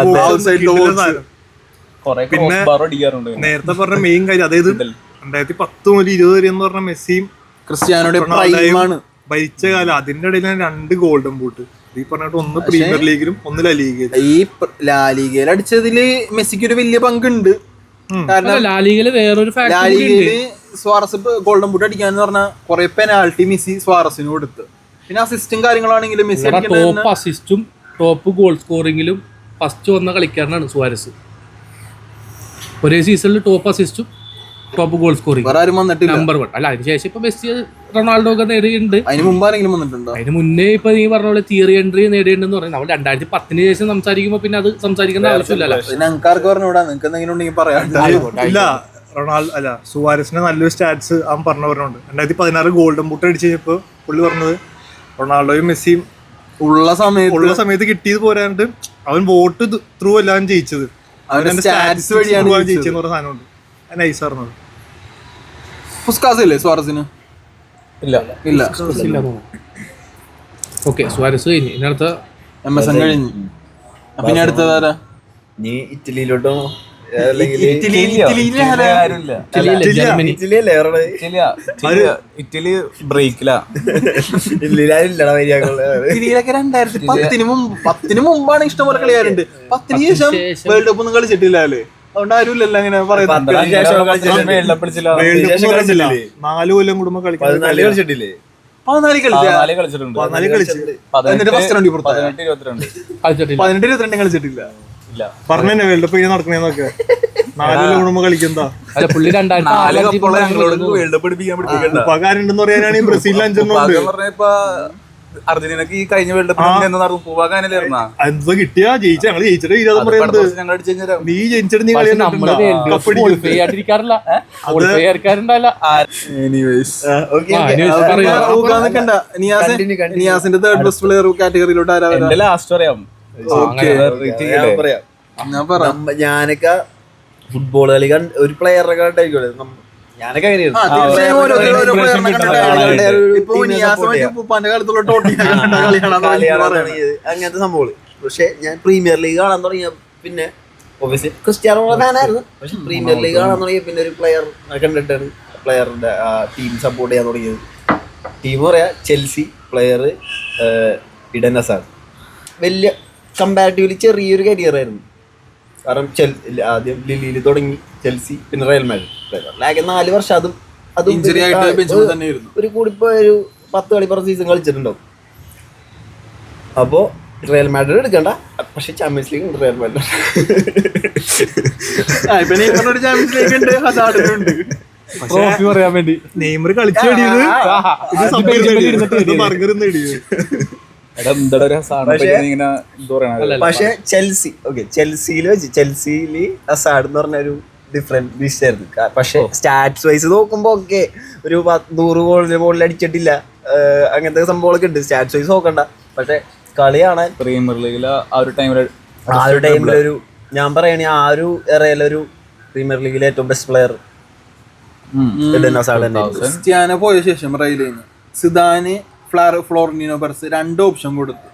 പിന്നെ നേരത്തെ പറഞ്ഞ മെയിൻ കാര്യം, അതായത് 2010 മുതൽ 20 വരെ എന്ന് പറഞ്ഞ മെസ്സിയും ക്രിസ്ത്യാനോയുടെ ഭരിച്ച കാലം. അതിന്റെ ഇടയിൽ 2 ഗോൾഡൻ ബൂട്ട്. ഈ പറഞ്ഞിട്ട് ഒന്ന് പ്രീമിയർ ലീഗിലും ഒന്ന് ലാലീഗയിലും. ഈ ലാലീഗയിൽ അടിച്ചതില് മെസ്സിക്ക് ഒരു വലിയ പങ്കുണ്ട്. കാരണം ലാലീഗയില് വേറൊരു സ്വാറസ് ഗോൾഡൻ ബൂട്ട് അടിക്കാന്ന് പറഞ്ഞാൽ കുറെ പെനാൾട്ടി മെസ്സി സ്വാറസിന് കൊടുത്ത്. പിന്നെ അസിസ്റ്റും കാര്യങ്ങളാണെങ്കിലും മെസ്സി ടോപ്പ് അസിസ്റ്റും ടോപ്പ് ഗോൾ സ്കോറിംഗിലും ഫസ്റ്റ് വന്ന കളിക്കാരനാണ് സുവാരസ്. ഒരേ സീസണിൽ ടോപ്പ് അസിസ്റ്റും ടോപ്പ് ഗോൾ സ്കോറിംഗ് വേറെ ആരും വന്നിട്ടില്ല. നമ്പർ 1. അല്ല, അതിനുശേഷം ഇപ്പൊ മെസ്സി, റൊണാൾഡോ ഒക്കെ നേടിയിട്ടുണ്ട്. അതിന് മുമ്പ് ആരെങ്കിലും വന്നിട്ടുണ്ടോ? അതിന് മുന്നേ ഇപ്പൊ നീ പറഞ്ഞ പോലെ തിയറി എൻട്രി നേടിയിട്ടുണ്ടെന്ന് പറയുന്നത് നമ്മൾ 2010 ശേഷം സംസാരിക്കുമ്പോ പിന്നെ അത് സംസാരിക്കേണ്ട ആവശ്യമില്ലല്ലോ. ഞങ്ങൾക്കാർക്ക് പറഞ്ഞുകൂടാ, നിങ്ങൾക്ക് എന്തെങ്കിലും ഉണ്ടെങ്കിൽ പറയാം. ഇല്ല, സുവാരസിന്റെ നല്ലൊരു സ്റ്റാറ്റ്സ് അവൻ പറഞ്ഞവരുണ്ട്. 2016 ഗോൾഡൻ ബൂട്ട് അടിച്ച് കഴിഞ്ഞപ്പോ പുള്ളി പറഞ്ഞത് റൊണാൾഡോയും മെസ്സിയും ഉള്ള സമയത്ത് കിട്ടിയത് പോരാണ്ട് അവൻ വോട്ട് ത്രൂ എല്ലാം ജയിച്ചത്. അവന്റെ സ്റ്റാറ്റ്സ് വഴിയാണ് ജയിച്ചെന്ന് പറഞ്ഞ സാധനമുണ്ട്. നൈസ് പറഞ്ഞത്. ഫുസ്കാസ് സ്വാറസിന് ഇല്ല. ഓക്കെ, സുവാരസ് കഴിഞ്ഞു. ഇതിനടുത്ത MSN കഴിഞ്ഞു. പിന്നെ അടുത്തതാരാ? നീ ഇറ്റലിയിലോട്ടോ? ഇറ്റലി ബ്രേക്കിലാ. ഇല്ലടാ, ഇറ്റലിയിലൊക്കെ 2010 മുമ്പാണ് ഇഷ്ടംപോലെ കളിക്കാരുണ്ട്. 10 ശേഷം വേൾഡ് കപ്പ് ഒന്നും കളിച്ചിട്ടില്ല അല്ലേ? അതുകൊണ്ട് ആരുമില്ലല്ലോ അങ്ങനെ പറയുന്നത്. 4 കൊല്ലം കൂടുമ്പോ കളിച്ചിട്ടില്ലേ? 14 കളിച്ചിട്ടുണ്ട്. 18-22 കളിച്ചിട്ടില്ല. പറഞ്ഞ വേൾഡ് കപ്പ് ഇങ്ങനെ നടക്കണേന്നൊക്കെ. 4 കൊല്ലം കൂടുമ്പോ കളിക്കുന്നതാ. പുള്ളി 2000 വേൾഡ് കപ്പ് പഠിപ്പിക്കാൻ ഉപകാരമുണ്ടെന്ന് പറയാനാണ്. ബ്രസീലിൽ 5 അർജന്റീനക്ക് ഈ കഴിഞ്ഞ വേൾഡ് കപ്പ് പോവാകാനല്ലായിരുന്നാ എന്താ കിട്ടിയാ? ജയിച്ച ഞങ്ങള് ജയിച്ചിട്ട് നീ ജയിച്ചിട്ട് നീ നിയാസിന്റെ തേർഡ് ബെസ്റ്റ് പ്ലെയർ കാറ്റഗറിയിലോട്ട് ആരാ? ലാസ്റ്റ് പറയാം. ഞാനൊക്കെ ഫുട്ബോൾ കളി ഒരു പ്ലെയറെ കണ്ടായിരിക്കും. ഞാനൊക്കെ അങ്ങനത്തെ സംഭവം. പക്ഷെ ഞാൻ പ്രീമിയർ ലീഗ് കാണാൻ തുടങ്ങിയ പിന്നെ ഒബിയസ്ലി ക്രിസ്ത്യാനോ ഫാനായിരുന്നു. പക്ഷെ പ്രീമിയർ ലീഗ് കാണാൻ തുടങ്ങിയ പിന്നെ ഒരു പ്ലെയർ കണ്ടിട്ടാണ് പ്ലെയറിന്റെ ടീം സപ്പോർട്ട് ചെയ്യാൻ തുടങ്ങിയത്. ടീം പറയാ ചെൽസി പ്ലെയർ ഇഡൻ ഹസാർഡ്. വലിയ കമ്പാരിറ്റീവ്ലി ചെറിയൊരു കരിയർ ആയിരുന്നു. കാരണം ആദ്യം ലില്ലിയിൽ തുടങ്ങി, ചെൽസി, പിന്നെ റയൽ മാഡ്രിഡ്. 4 വർഷം അതും ഒരു കൂടിപ്പോ ഒരു 10 കളി പറഞ്ഞ സീസൺ കളിച്ചിട്ടുണ്ടാവും. അപ്പോ റയൽ മാഡ്രിഡ് എടുക്കണ്ട, പക്ഷെ ചാമ്പ്യൻസ് ലീഗ് ഉണ്ട്. റയൽ മാഡ്രിഡ് ട്രോഫി പറയാൻ വേണ്ടി നെയ്മർ കളിച്ചു ബർഗർ നേടിയത്. എടാ എന്താ ഒരു സാധനം ഇങ്ങനെ എന്താ പറയണത്? പക്ഷെ ചെൽസിയില് ഹസാർഡ് എന്ന് പറഞ്ഞ ഒരു ഡിഫറെന്റ് ലിസ്റ്റ് ആയിരുന്നു. പക്ഷെ സ്റ്റാറ്റ്സ് വൈസ് നോക്കുമ്പോ ഒക്കെ ഒരു 100 ഗോളിന് മുകളിൽ അടിച്ചിട്ടില്ല, അങ്ങനത്തെ സംഭവങ്ങളൊക്കെ ഉണ്ട്. സ്റ്റാറ്റ്സ് വൈസ് നോക്കണ്ട, പക്ഷെ കളി കാണാൻ പ്രീമിയർ ലീഗില് ആ ഒരു ടൈമിലൊരു ഞാൻ പറയണ ആ ഒരു എറയിലൊരു പ്രീമിയർ ലീഗിലെ ഏറ്റവും ബെസ്റ്റ് പ്ലെയർ ക്രിസ്ത്യാനോ പോയ ശേഷം റെയിലിന്ന് സിദാന് ഫ്ലോറിനോ പെർസ് 2 ഓപ്ഷൻ കൊടുത്തു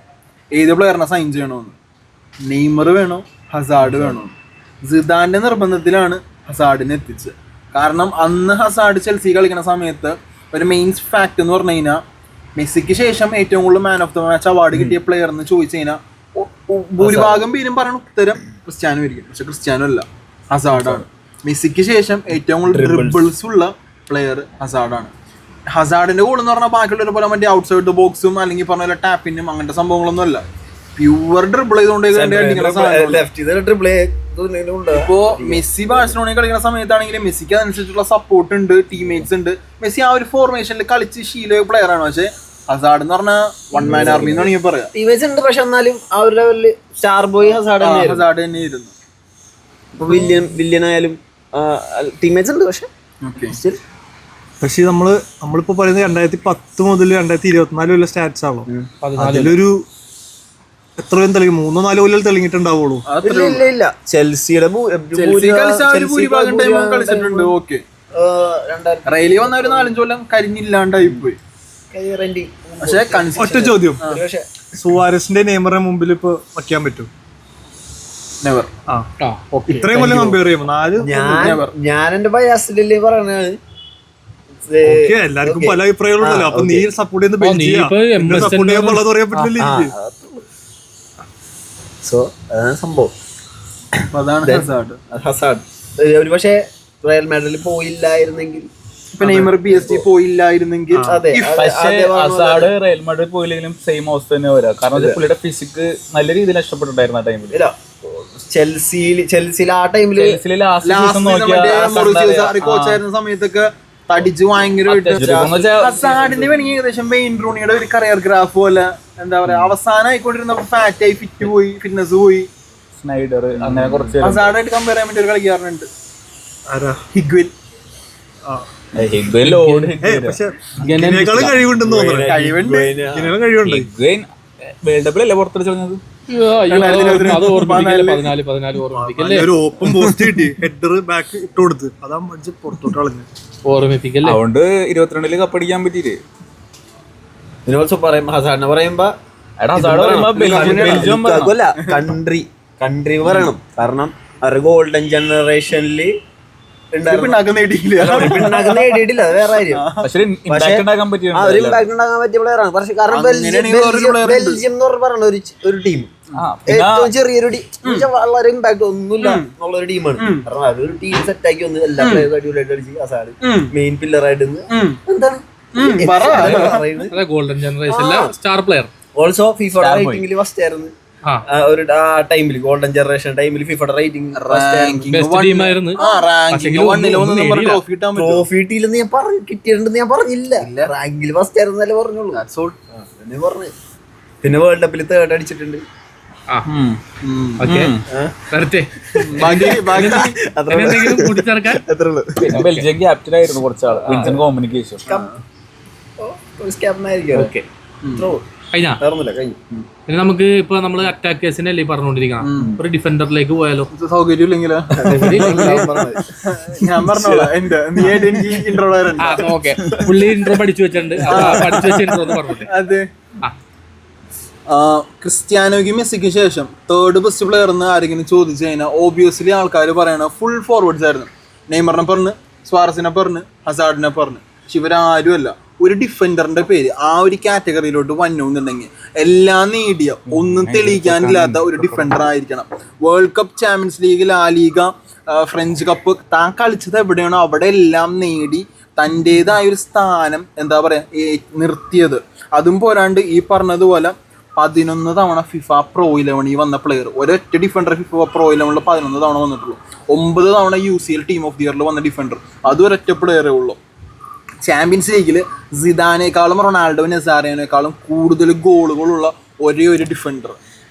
ഏത് പ്ലെയറിനെ സൈൻ ചെയ്യണമെന്ന്. നെയ്മർ വേണോ ഹസാർഡ് വേണോ? സിദാന്റെ നിർബന്ധത്തിലാണ് ഹസാർഡിനെ എത്തിച്ചത്. കാരണം അന്ന് ഹസാർഡ് ചെൽസി കളിക്കുന്ന സമയത്ത് ഒരു മെയിൻ ഫാക്ട് എന്ന് പറഞ്ഞു കഴിഞ്ഞാൽ മെസ്സിക്ക് ശേഷം ഏറ്റവും കൂടുതൽ man of the match award കിട്ടിയ പ്ലെയർ എന്ന് ചോദിച്ചു കഴിഞ്ഞാൽ ഭൂരിഭാഗം പേരും പറയുന്ന ഉത്തരം ക്രിസ്ത്യാനോ ആയിരിക്കും. പക്ഷെ ക്രിസ്ത്യാനോ അല്ല, ഹസാർഡാണ്. മെസ്സിക്ക് ശേഷം ഏറ്റവും കൂടുതൽ ഡ്രിബിൾസ് ഉള്ള പ്ലെയർ ഹസാർഡാണ്. ഹസാർഡിന്റെ ഗോൾ എന്ന് പറഞ്ഞാൽ ബാക്കിയുള്ളവരെ പോലെ മറ്റേ ഔട്ട്സൈഡ് ദ ബോക്സും അല്ലെങ്കിൽ പറഞ്ഞ പോലെ ടാപ്പിനും അങ്ങനത്തെ സംഭവങ്ങളൊന്നും അല്ല. പ്യുവർ ഡ്രിബിൾ ചെയ്തുകൊണ്ട് ഇപ്പോ മെസ്സി ബാഴ്സലോണയിൽ കളിക്കുന്ന സമയത്താണെങ്കിൽ മെസ്സിക്ക് അതനുസരിച്ചുള്ള സപ്പോർട്ട് ഉണ്ട്, ടീംമേറ്റ്സ് ഉണ്ട്. മെസ്സി ആ ഒരു ഫോർമേഷനിൽ കളിച്ച് ശീലമായ പ്ലെയർ ആണ്. പക്ഷെ ഹസാർഡ് എന്ന് പറഞ്ഞാൽ 1 man ആർമി എന്നാണ് ഞാൻ പറയാം. ടീംമേറ്റ്സ് ഉണ്ട്, പക്ഷെ എന്നാലും ആ ഒരു ലെവലില് സ്റ്റാർ ബോയ് ഹസാർഡ് തന്നെ ഇരുന്നു. വില്യൻ ആയാലും ടീംമേറ്റ്സ് ഉണ്ട്. പക്ഷെ നമ്മളിപ്പോ പറയുന്നത് 2010 മുതൽ 2024 വരെ സ്റ്റാറ്റ്സ് ആണോ? അതിലൊരു എത്രയും തെളിയും 3-4 കൊല്ലം തെളിഞ്ഞിട്ടുണ്ടാവുള്ളൂ. ഇല്ല ചെൽസിയുടെ ഭൂരിഭാഗം ടൈം കളിച്ചിട്ടുണ്ട്. ഓക്കെ, റെയിലി വന്ന ഒരു 4-5 കൊല്ലം കരിഞ്ഞില്ലാണ്ടായി പോയി. പക്ഷെ ഒറ്റ ചോദ്യം, സുവാരസിന്റെ നെയ്മറിന്റെ മുമ്പിൽ ഇപ്പൊ വയ്ക്കാൻ പറ്റും? നെവർ. ഇത്രയും കൊല്ലം കമ്പയർ ചെയ്യുമ്പോൾ ഞാൻ എന്റെ ബയാസിലല്ലേ പറയണത്. എല്ലാവർക്കും പല അഭിപ്രായങ്ങളുണ്ടല്ലോ. അപ്പൊ നീ സപ്പോർട്ട് ചെയ്യുന്ന സപ്പോർട്ട് ചെയ്യാൻ പറയാൻ പറ്റില്ല. സോ അതാണ് സംഭവം. ഹസാർഡ് ഒരു പക്ഷേ റയൽ മാഡ്രിഡിൽ പോയില്ലായിരുന്നെങ്കിൽ, ഇപ്പൊ നെയ്മർ PSG പോയില്ലായിരുന്നെങ്കിൽ, ഹസാർഡ് റയൽ മാഡ്രിഡ് പോയില്ലെങ്കിലും സെയിം അവസ്ഥ തന്നെ വരാം. കാരണം പുള്ളിയുടെ ഫിസിക്ക് നല്ല രീതിയിൽ നഷ്ടപ്പെട്ടിട്ടുണ്ടായിരുന്നു ആ ടൈമിൽ. ചെൽസിയിൽ ആ ടൈമില് കോച്ചായിരുന്ന സമയത്തൊക്കെ തടിച്ച് ഭയങ്കരമായിട്ട് ഹസാർഡിന്റെ വേണമെങ്കിൽ ഏകദേശം വെയിൻ റൂണിയുടെ ഒരു കരിയർ ഗ്രാഫ് പോലെ എന്താ പറയാ അവസാനം ആയിക്കൊണ്ടിരുന്നപ്പോ ഫാറ്റായി ഫിറ്റ്നസ് പോയി. സ്നൈഡർ അങ്ങനെ കുറച്ച് ഹസാർഡായിട്ട് കമ്പയർ ചെയ്യാൻ പറ്റിയ ഒരു കളിക്കാരനുണ്ട്, ഹിഗ്വിൻ. കഴിവുണ്ടെന്ന് തോന്നുന്നു. വേൾഡ് കപ്പിലല്ലേ പുറത്തെടുത്ത് കളഞ്ഞത്? ഒരു ഓപ്പൺ പോസ്റ്റ് കിട്ടി, ഹെഡർ ബാക്ക് ഇട്ട് കൊടുത്ത് അതാ പുറത്തോട്ട് കളഞ്ഞു. അതുകൊണ്ട് 22 കപ്പടിക്കാൻ പറ്റിയില്ലേ? ഹസാർഡിനെ പറയുമ്പോ കൺട്രി പറയണം. കാരണം അവരുടെ ഗോൾഡൻ ജനറേഷനില് നേടിയിട്ടില്ല, വേറെ കാര്യം. ഇമ്പാക്ട് ഉണ്ടാക്കാൻ പറ്റിയ പ്ലെയറാണ്. പക്ഷെ കാരണം ബെൽജിയം എന്ന് പറഞ്ഞ ഒരു ടീം ഏറ്റവും ചെറിയൊരു വളരെ ഇമ്പാക്ട് ഒന്നുമില്ല എന്നുള്ളൊരു ടീമാണ്. കാരണം അതൊരു ടീം സെറ്റ് ആക്കി വന്ന് എല്ലാ പ്ലേയേഴ്സും അടിപൊളിയായിട്ട് കളിച്ച് ഹസാർഡ് മെയിൻ പില്ലറായിട്ട് എന്താണ് golden generation star player. Also FIFA റേറ്റിംഗിൽ ഫസ്റ്റ് ആയിരുന്നു ഒരു ടൈമില്. ഗോൾഡൻ ജനറേഷൻ ടൈമിൽ ഫിഫയുടെ റേറ്റിംഗ് ട്രോഫി കിട്ടിയില്ലെന്ന് ഞാൻ പറഞ്ഞു, കിട്ടിയിട്ടുണ്ടെന്ന് ഞാൻ പറഞ്ഞില്ല. റാങ്കിൽ ഫസ്റ്റ് ആയിരുന്നല്ലേ പറഞ്ഞുള്ളൂ. പറഞ്ഞു. പിന്നെ വേൾഡ് കപ്പിൽ 3rd അടിച്ചിട്ടുണ്ട്. ബെൽജിയം ക്യാപ്റ്റൻ ആയിരുന്നു കുറച്ചാൾ, വിൻസെന്റ് കോമ്യൂണിക്കേഷൻ. പിന്നെ നമുക്ക് ഇപ്പൊ നമ്മള് അറ്റാക്കേഴ്സിനെ അല്ലേ പറഞ്ഞോണ്ടിരിക്കണം, ഒരു ഡിഫൻഡറിലേക്ക് പോയാലോ? സൗകര്യം ഇല്ലെങ്കിലോ? ഞാൻ പറഞ്ഞോളാം. പുള്ളി ഇൻട്രോ പഠിച്ചു വെച്ചിട്ടുണ്ട്, പഠിച്ചു വെച്ച ഇൻട്രോ പറഞ്ഞോട്ടെ. അതെ, ക്രിസ്ത്യാനോയ്ക്ക് മെസ്സിക്ക് ശേഷം 3rd ബെസ്റ്റ് പ്ലെയർ എന്ന് ആരെങ്കിലും ചോദിച്ചു കഴിഞ്ഞാൽ ഓബിയസ്ലി ആൾക്കാർ പറയണ ഫുൾ ഫോർവേഡ്സ് ആയിരുന്നു. നെയ്മറിനെ പറഞ്ഞ്, സ്വാറസിനെ പറഞ്ഞ്, ഹസാർഡിനെ പറഞ്ഞ്. പക്ഷെ ഇവരാരും അല്ല. ഒരു ഡിഫൻഡറിന്റെ പേര് ആ ഒരു കാറ്റഗറിയിലോട്ട് വന്നുണ്ടെങ്കിൽ എല്ലാം നേടിയ ഒന്നും തെളിയിക്കാനില്ലാത്ത ഒരു ഡിഫൻഡർ ആയിരിക്കണം. വേൾഡ് കപ്പ്, ചാമ്പ്യൻസ് ലീഗ്, ലാ ലീഗ, ഫ്രഞ്ച് കപ്പ് താൻ കളിച്ചത് എവിടെയാണോ അവിടെ എല്ലാം നേടി തൻ്റെതായ ഒരു സ്ഥാനം എന്താ പറയാ നിർത്തിയത്. അതും പോരാണ്ട് ഈ പറഞ്ഞതുപോലെ 11 തവണ ഫിഫ പ്രോ 11 വന്ന പ്ലെയർ, ഒരൊറ്റ ഡിഫൻഡർ ഫിഫ പ്രോ 11 11 തവണ വന്നിട്ടുള്ളൂ. 9 തവണ UCL ടീം ഓഫ് ദി ഇയറിൽ വന്ന ഡിഫൻഡർ, അതും ഒരൊറ്റ പ്ലെയറേ ഉള്ളൂ. ചാമ്പ്യൻസ് ലീഗിൽ സിദാനേക്കാളും റൊണാൾഡോ നസാറിനേക്കാളും കൂടുതൽ ഗോളുകളുള്ള ഒരേ ഒരു defender,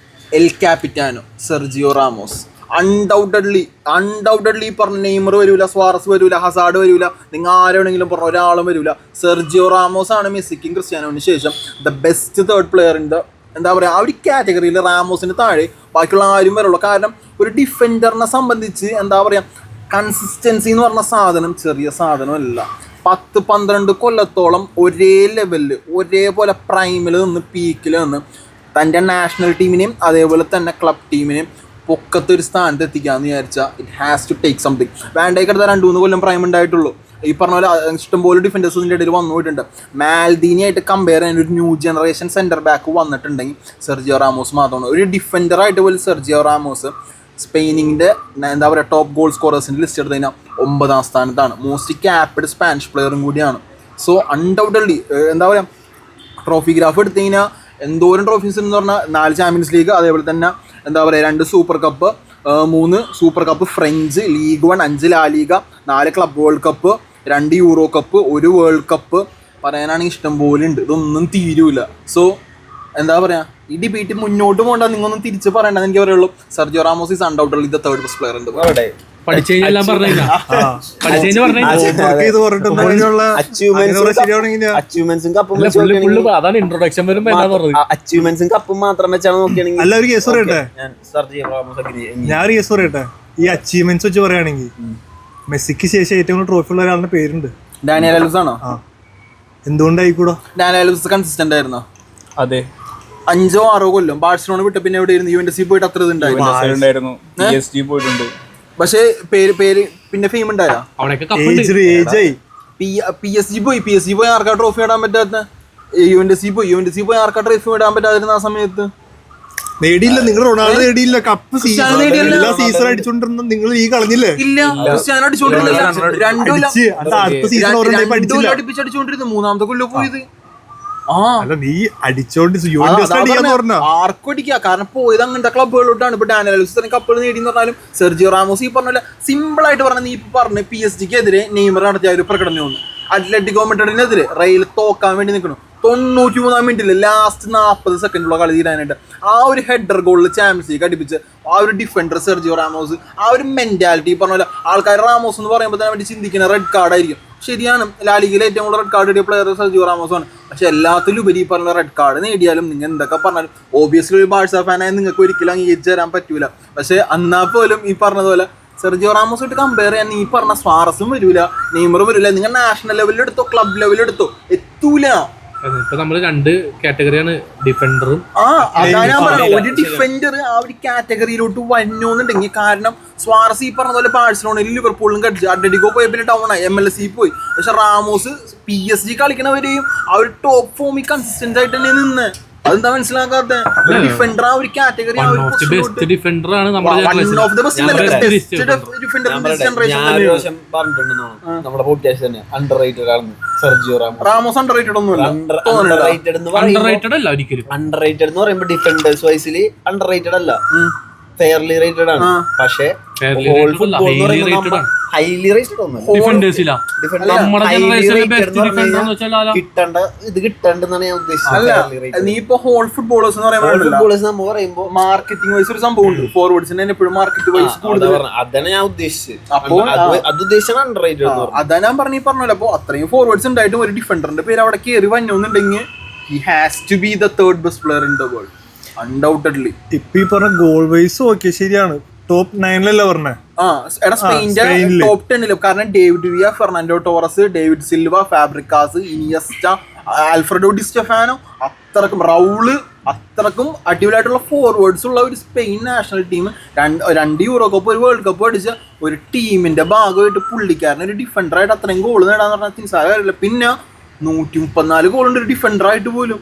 El Capitano Sergio Ramos. Undoubtedly പറഞ്ഞ നെയ്മർ വരൂല, സ്വാറസ് വരൂല, ഹസാഡ് വരൂല, നിങ്ങൾ ആരാണെങ്കിലും പറഞ്ഞ ഒരാളും വരൂല. സെർജിയോ റാമോസ് ആണ് മെസ്സിക്കും ക്രിസ്ത്യാനോന് ശേഷം the best third player in the എന്താ പറയുക ആ ഒരു കാറ്റഗറിയിൽ. റാമോസിന് താഴെ ബാക്കിയുള്ള ആരും വരുള്ളൂ. കാരണം ഒരു ഡിഫൻഡറിനെ സംബന്ധിച്ച് എന്താ പറയുക, കൺസിസ്റ്റൻസി എന്ന് പറഞ്ഞ സാധനം ചെറിയ സാധനമല്ല. 10-12 കൊല്ലത്തോളം ഒരേ ലെവലിൽ ഒരേപോലെ പ്രൈമിൽ നിന്ന് പീക്കിൽ നിന്ന് തൻ്റെ നാഷണൽ ടീമിനെയും അതേപോലെ തന്നെ ക്ലബ് ടീമിനെയും പൊക്കത്തൊരു സ്ഥാനത്ത് എത്തിക്കാമെന്ന് വിചാരിച്ചാൽ it has to take something. Van Dijk എടുത്താൽ 2-3 കൊല്ലം പ്രൈം ഉണ്ടായിട്ടുള്ളൂ. ഈ പറഞ്ഞ പോലെ ഇഷ്ടംപോലെ ഡിഫൻഡേഴ്സ് ഇതിൻ്റെ ഇടയിൽ വന്നു പോയിട്ടുണ്ട്. മാൽദീനിയായിട്ട് കമ്പയർ ചെയ്യാൻ ഒരു ന്യൂ ജനറേഷൻ സെൻറ്റർ ബാക്ക് വന്നിട്ടുണ്ടെങ്കിൽ സെർജിയോ റാമോസ് മാത്രമാണ്. ഒരു ഡിഫൻഡറായിട്ട് പോലും സെർജിയോ റാമോസ് സ്പെയിനിൻ്റെ എന്താ പറയുക ടോപ്പ് ഗോൾ സ്കോറേഴ്സിൻ്റെ ലിസ്റ്റ് എടുത്ത് കഴിഞ്ഞാൽ 9ാം സ്ഥാനത്താണ്. മോസ്റ്റ് ക്യാപ്ഡ് സ്പാനിഷ് പ്ലെയറും കൂടിയാണ്. സോ അൺഡൗട്ടഡ്ലി എന്താ പറയുക ട്രോഫി ഗ്രാഫ് എടുത്തു കഴിഞ്ഞാൽ എന്തോരം ട്രോഫീസ് എന്ന് പറഞ്ഞാൽ 4 ചാമ്പ്യൻസ് ലീഗ്, അതേപോലെ തന്നെ എന്താ പറയുക 2 super cup, 3 super cup French, league 1, 5 ലാ ലീഗ, 4 club world cup, 2 Euro Cup, 1 World cup, പറയാനാണെങ്കിൽ ഇഷ്ടം പോലെ ഉണ്ട്. ഇതൊന്നും തീരൂല. സോ എന്താ പറയുക ഈ ഡിബേറ്റ് മുന്നോട്ട് പോകണ്ട, നിങ്ങളൊന്നും തിരിച്ച് പറയണ്ടെന്ന് എനിക്ക് പറയുള്ളൂ. Sergio Ramos is undoubtedly the third best player ഉണ്ട്. പഠിച്ചെല്ലാം പറഞ്ഞില്ല. അതാണ് ഇൻട്രൊഡക്ഷൻ വരുമ്പോ അച്ചീവ്മെന്റ്സും കപ്പും മാത്രം വെച്ചാണ് നോക്കുകയാണെങ്കിൽ എല്ലാവരും കേസ് പറയട്ടെ. ഞാൻ ഒരു കേസ് പറയട്ടെ. ഈ അച്ചീവ്മെന്റ്സ് വെച്ച് പറയുകയാണെങ്കിൽ മെസ്സിക്ക് ശേഷം ഏറ്റവും കൂടുതൽ ട്രോഫി ഉള്ള ഒരാളുടെ പേരുണ്ട്. ഡാനിയൽ അൽവെസ് ആണോ? എന്തുകൊണ്ടായിക്കൂടാ? ഡാനിയൽ അൽവെസ് കൺസിസ്റ്റന്റ് ആയിരുന്നോ? അതെ, 5-6 കൊല്ലം ബാഴ്സലോണ വിട്ട പിന്നെ എവിടെയായിരുന്നു? യുവെന്റസിൽ പോയിട്ട് അത്ര ഇതുണ്ടായിരുന്നു. PSG പോയിട്ടുണ്ട്. പക്ഷേ പേര് പിന്നെ ഫെയിം ഉണ്ടായ PSG പോയി ആർക്കാ ട്രോഫി ഇടാൻ പറ്റാത്ത? യുവെന്റസിൽ പോയി ആർക്കാ ട്രോഫി ഇടാൻ പറ്റാതിരുന്ന ആ സമയത്ത്? നേടിയില്ല. നിങ്ങൾ റൊണാൾഡോ നേടിയില്ല. കപ്പ് എല്ലാ സീസൺ അടിച്ചോണ്ടിരുന്ന നിങ്ങൾ ഈ കളഞ്ഞില്ലേ? ഇല്ല, ക്രിസ്ത്യാനോ അടിച്ചോണ്ടിരുന്നില്ല. 2 കൊല്ലം അടുപ്പിച്ചടിച്ചോണ്ടിരുന്നു. 3ാമത്തെ കൊല്ലം പോയത്. അല്ല നീ അടിച്ചോണ്ട് ആർക്കും അടിക്കുക. കാരണം പോയത് അങ്ങനത്തെ ക്ലബ്ബുകളിലോട്ടാണ്. ഇപ്പൊ ഡാനിയൽ അൽവെസ് കപ്പുകൾ നേടിയെന്ന് പറഞ്ഞാലും സെർജിയോ റാമോസ് ഈ പറഞ്ഞ സിമ്പിൾ ആയിട്ട് പറഞ്ഞ നീ ഇപ്പൊ പറഞ്ഞ PSG-ക്കെതിരെ നെയ്മർ നടത്തിയ ഒരു പ്രകടനമൊന്നും അത്ലറ്റിക്കോ മെഡ്രിഡിനെതിരെ റെയിൽ തോക്കാൻ വേണ്ടി നിൽക്കണം. 93-ാം മിനിറ്റിൽ ലാസ്റ്റ് 40 സെക്കൻഡുള്ള കളി തീരാനായിട്ട് ആ ഒരു ഹെഡർ ഗോളിൽ ചാമ്പ്യൻസ് ലീഗ് അടിപ്പിച്ച് ആ ഒരു ഡിഫൻഡർ സെർജിയോ റാമോസ്, ആ ഒരു മെന്റാലിറ്റി പറഞ്ഞ പോലെ ആൾക്കാർ റാമോസ് എന്ന് പറയുമ്പോൾ തന്നെ വേണ്ടി ചിന്തിക്കുന്ന റെഡ് കാർഡ് ആയിരിക്കും. ശരിയാണ്, ലാലിഗയിൽ ഏറ്റവും കൂടുതൽ റെഡ് കാർഡ് നേടിയ പ്ലെയർ സെർജിയോ റാമോസ് ആണ്. പക്ഷെ എല്ലാത്തിലും ഉപരി പറഞ്ഞ റെഡ് കാർഡ് നേടിയാലും നിങ്ങൾ എന്തൊക്കെ പറഞ്ഞാലും ഓബിയസ്ലി ഒരു ബാഴ്സ ഫാനായ നിങ്ങൾക്ക് ഒരിക്കലും അംഗീകരിച്ച് തരാൻ പറ്റൂല. പക്ഷെ എന്നാൽ പോലും ഈ പറഞ്ഞതുപോലെ സെർജിയോ റാമോസ് ആയിട്ട് കമ്പയർ ചെയ്യാൻ ഈ പറഞ്ഞ സ്വാറസും വരൂല, നെയ്മറും വരൂല. നിങ്ങൾ നാഷണൽ ലെവലിൽ എടുത്തോ ക്ലബ് ലെവലിൽ എടുത്തോ എത്തൂല. ഇപ്പൊ നമ്മള് 2 കാറ്റഗറിയാണ്, ഡിഫൻഡറും. ഒരു ഡിഫൻഡർ ആ ഒരു കാറ്റഗറിയിലോട്ട് വന്നോന്നുണ്ടെങ്കിൽ, കാരണം സ്വാറസ് ഈ പറഞ്ഞ പോലെ ബാഴ്സലോണയിലും ലിവർപൂളിലും കളിച്ചു, അത്ലറ്റിക്കോ പോയി പിന്നെ ടൗൺ ആയി, MLS പോയി. പക്ഷെ റാമോസ് PSG കളിക്കണവരെയും ആ ഒരു ടോപ്പ് ഫോമിൽ കൺസിസ്റ്റന്റ് ആയിട്ട് തന്നെ നിന്ന്. അതെന്താ മനസ്സിലാക്കാത്ത? ഡിഫൻഡർ ആ ഒരു കാറ്റഗറി ബെസ്റ്റ് ഡിഫൻഡറാണ് നമ്മുടെ റാമോസ് അണ്ടർറേറ്റഡ് ഒന്നുമില്ല. അണ്ടർറേറ്റഡ് അല്ല ഒരിക്കലും. അണ്ടർറേറ്റഡ് എന്ന് പറയുമ്പോൾ ഡിഫൻഡേഴ്സ് വൈസിൽ അണ്ടർറേറ്റഡ് അല്ല, ഫെയർലി റേറ്റഡ് ആണ്. പക്ഷേ ഹൈലി റേറ്റഡ് കിട്ടണ്ടെന്നാണ് ഞാൻ ഉദ്ദേശിച്ചത്. നീ ഇപ്പൊ ഹോൾ ഫുട്ബോളേഴ്സ് എന്ന് പറയുമ്പോൾ മാർക്കറ്റിംഗ് വൈസ് ഒരു സംഭവം ഉണ്ട്. ഫോർവേഡ്സിന് എപ്പോഴും മാർക്കറ്റ് വൈസ് കൂടുതൽ, അതാണ് ഞാൻ ഉദ്ദേശിച്ചത്. അപ്പോൾ അത് ഉദ്ദേശിച്ചാണ് അണ്ടർറേറ്റഡ്. അതാ ഞാൻ പറഞ്ഞല്ലോ. അപ്പൊ അത്രയും ഫോർവേഡ്സ് ഉണ്ടായിട്ടും ഒരു ഡിഫൻഡറിന്റെ പേര് അവിടെ കയറി വന്നോന്നുണ്ടെങ്കിൽ he has to be the third best player in the world undoubtedly. ഇപ്പൊ ഈ പറഞ്ഞ ഗോൾ വൈസ് ഓക്കെ ശരിയാണ്, ടോപ്പ് 9 പറഞ്ഞേ. സ്പെയിന്റെ ടോപ്പ് 10 കാരണം David Villa, Fernando Torres, David Silva, Fabregas, Iniesta, Alfredo Di Stefano, അത്രക്കും റൗള്, അത്രക്കും അടിപൊളിയായിട്ടുള്ള ഫോർവേഡ്സ് ഉള്ള ഒരു Spain national team 2 Euro Cup, 1 World Cup അടിച്ച ഒരു ടീമിന്റെ ഭാഗമായിട്ട് പുള്ളിക്കാരൻ ഒരു ഡിഫൻഡറായിട്ട് അത്രയും ഗോൾ നേടാന്ന് പറഞ്ഞാൽ നിസ്സാര കാര്യമില്ല. പിന്നെ 134 ഗോളുണ്ട് ഒരു ഡിഫൻഡറായിട്ട് പോലും.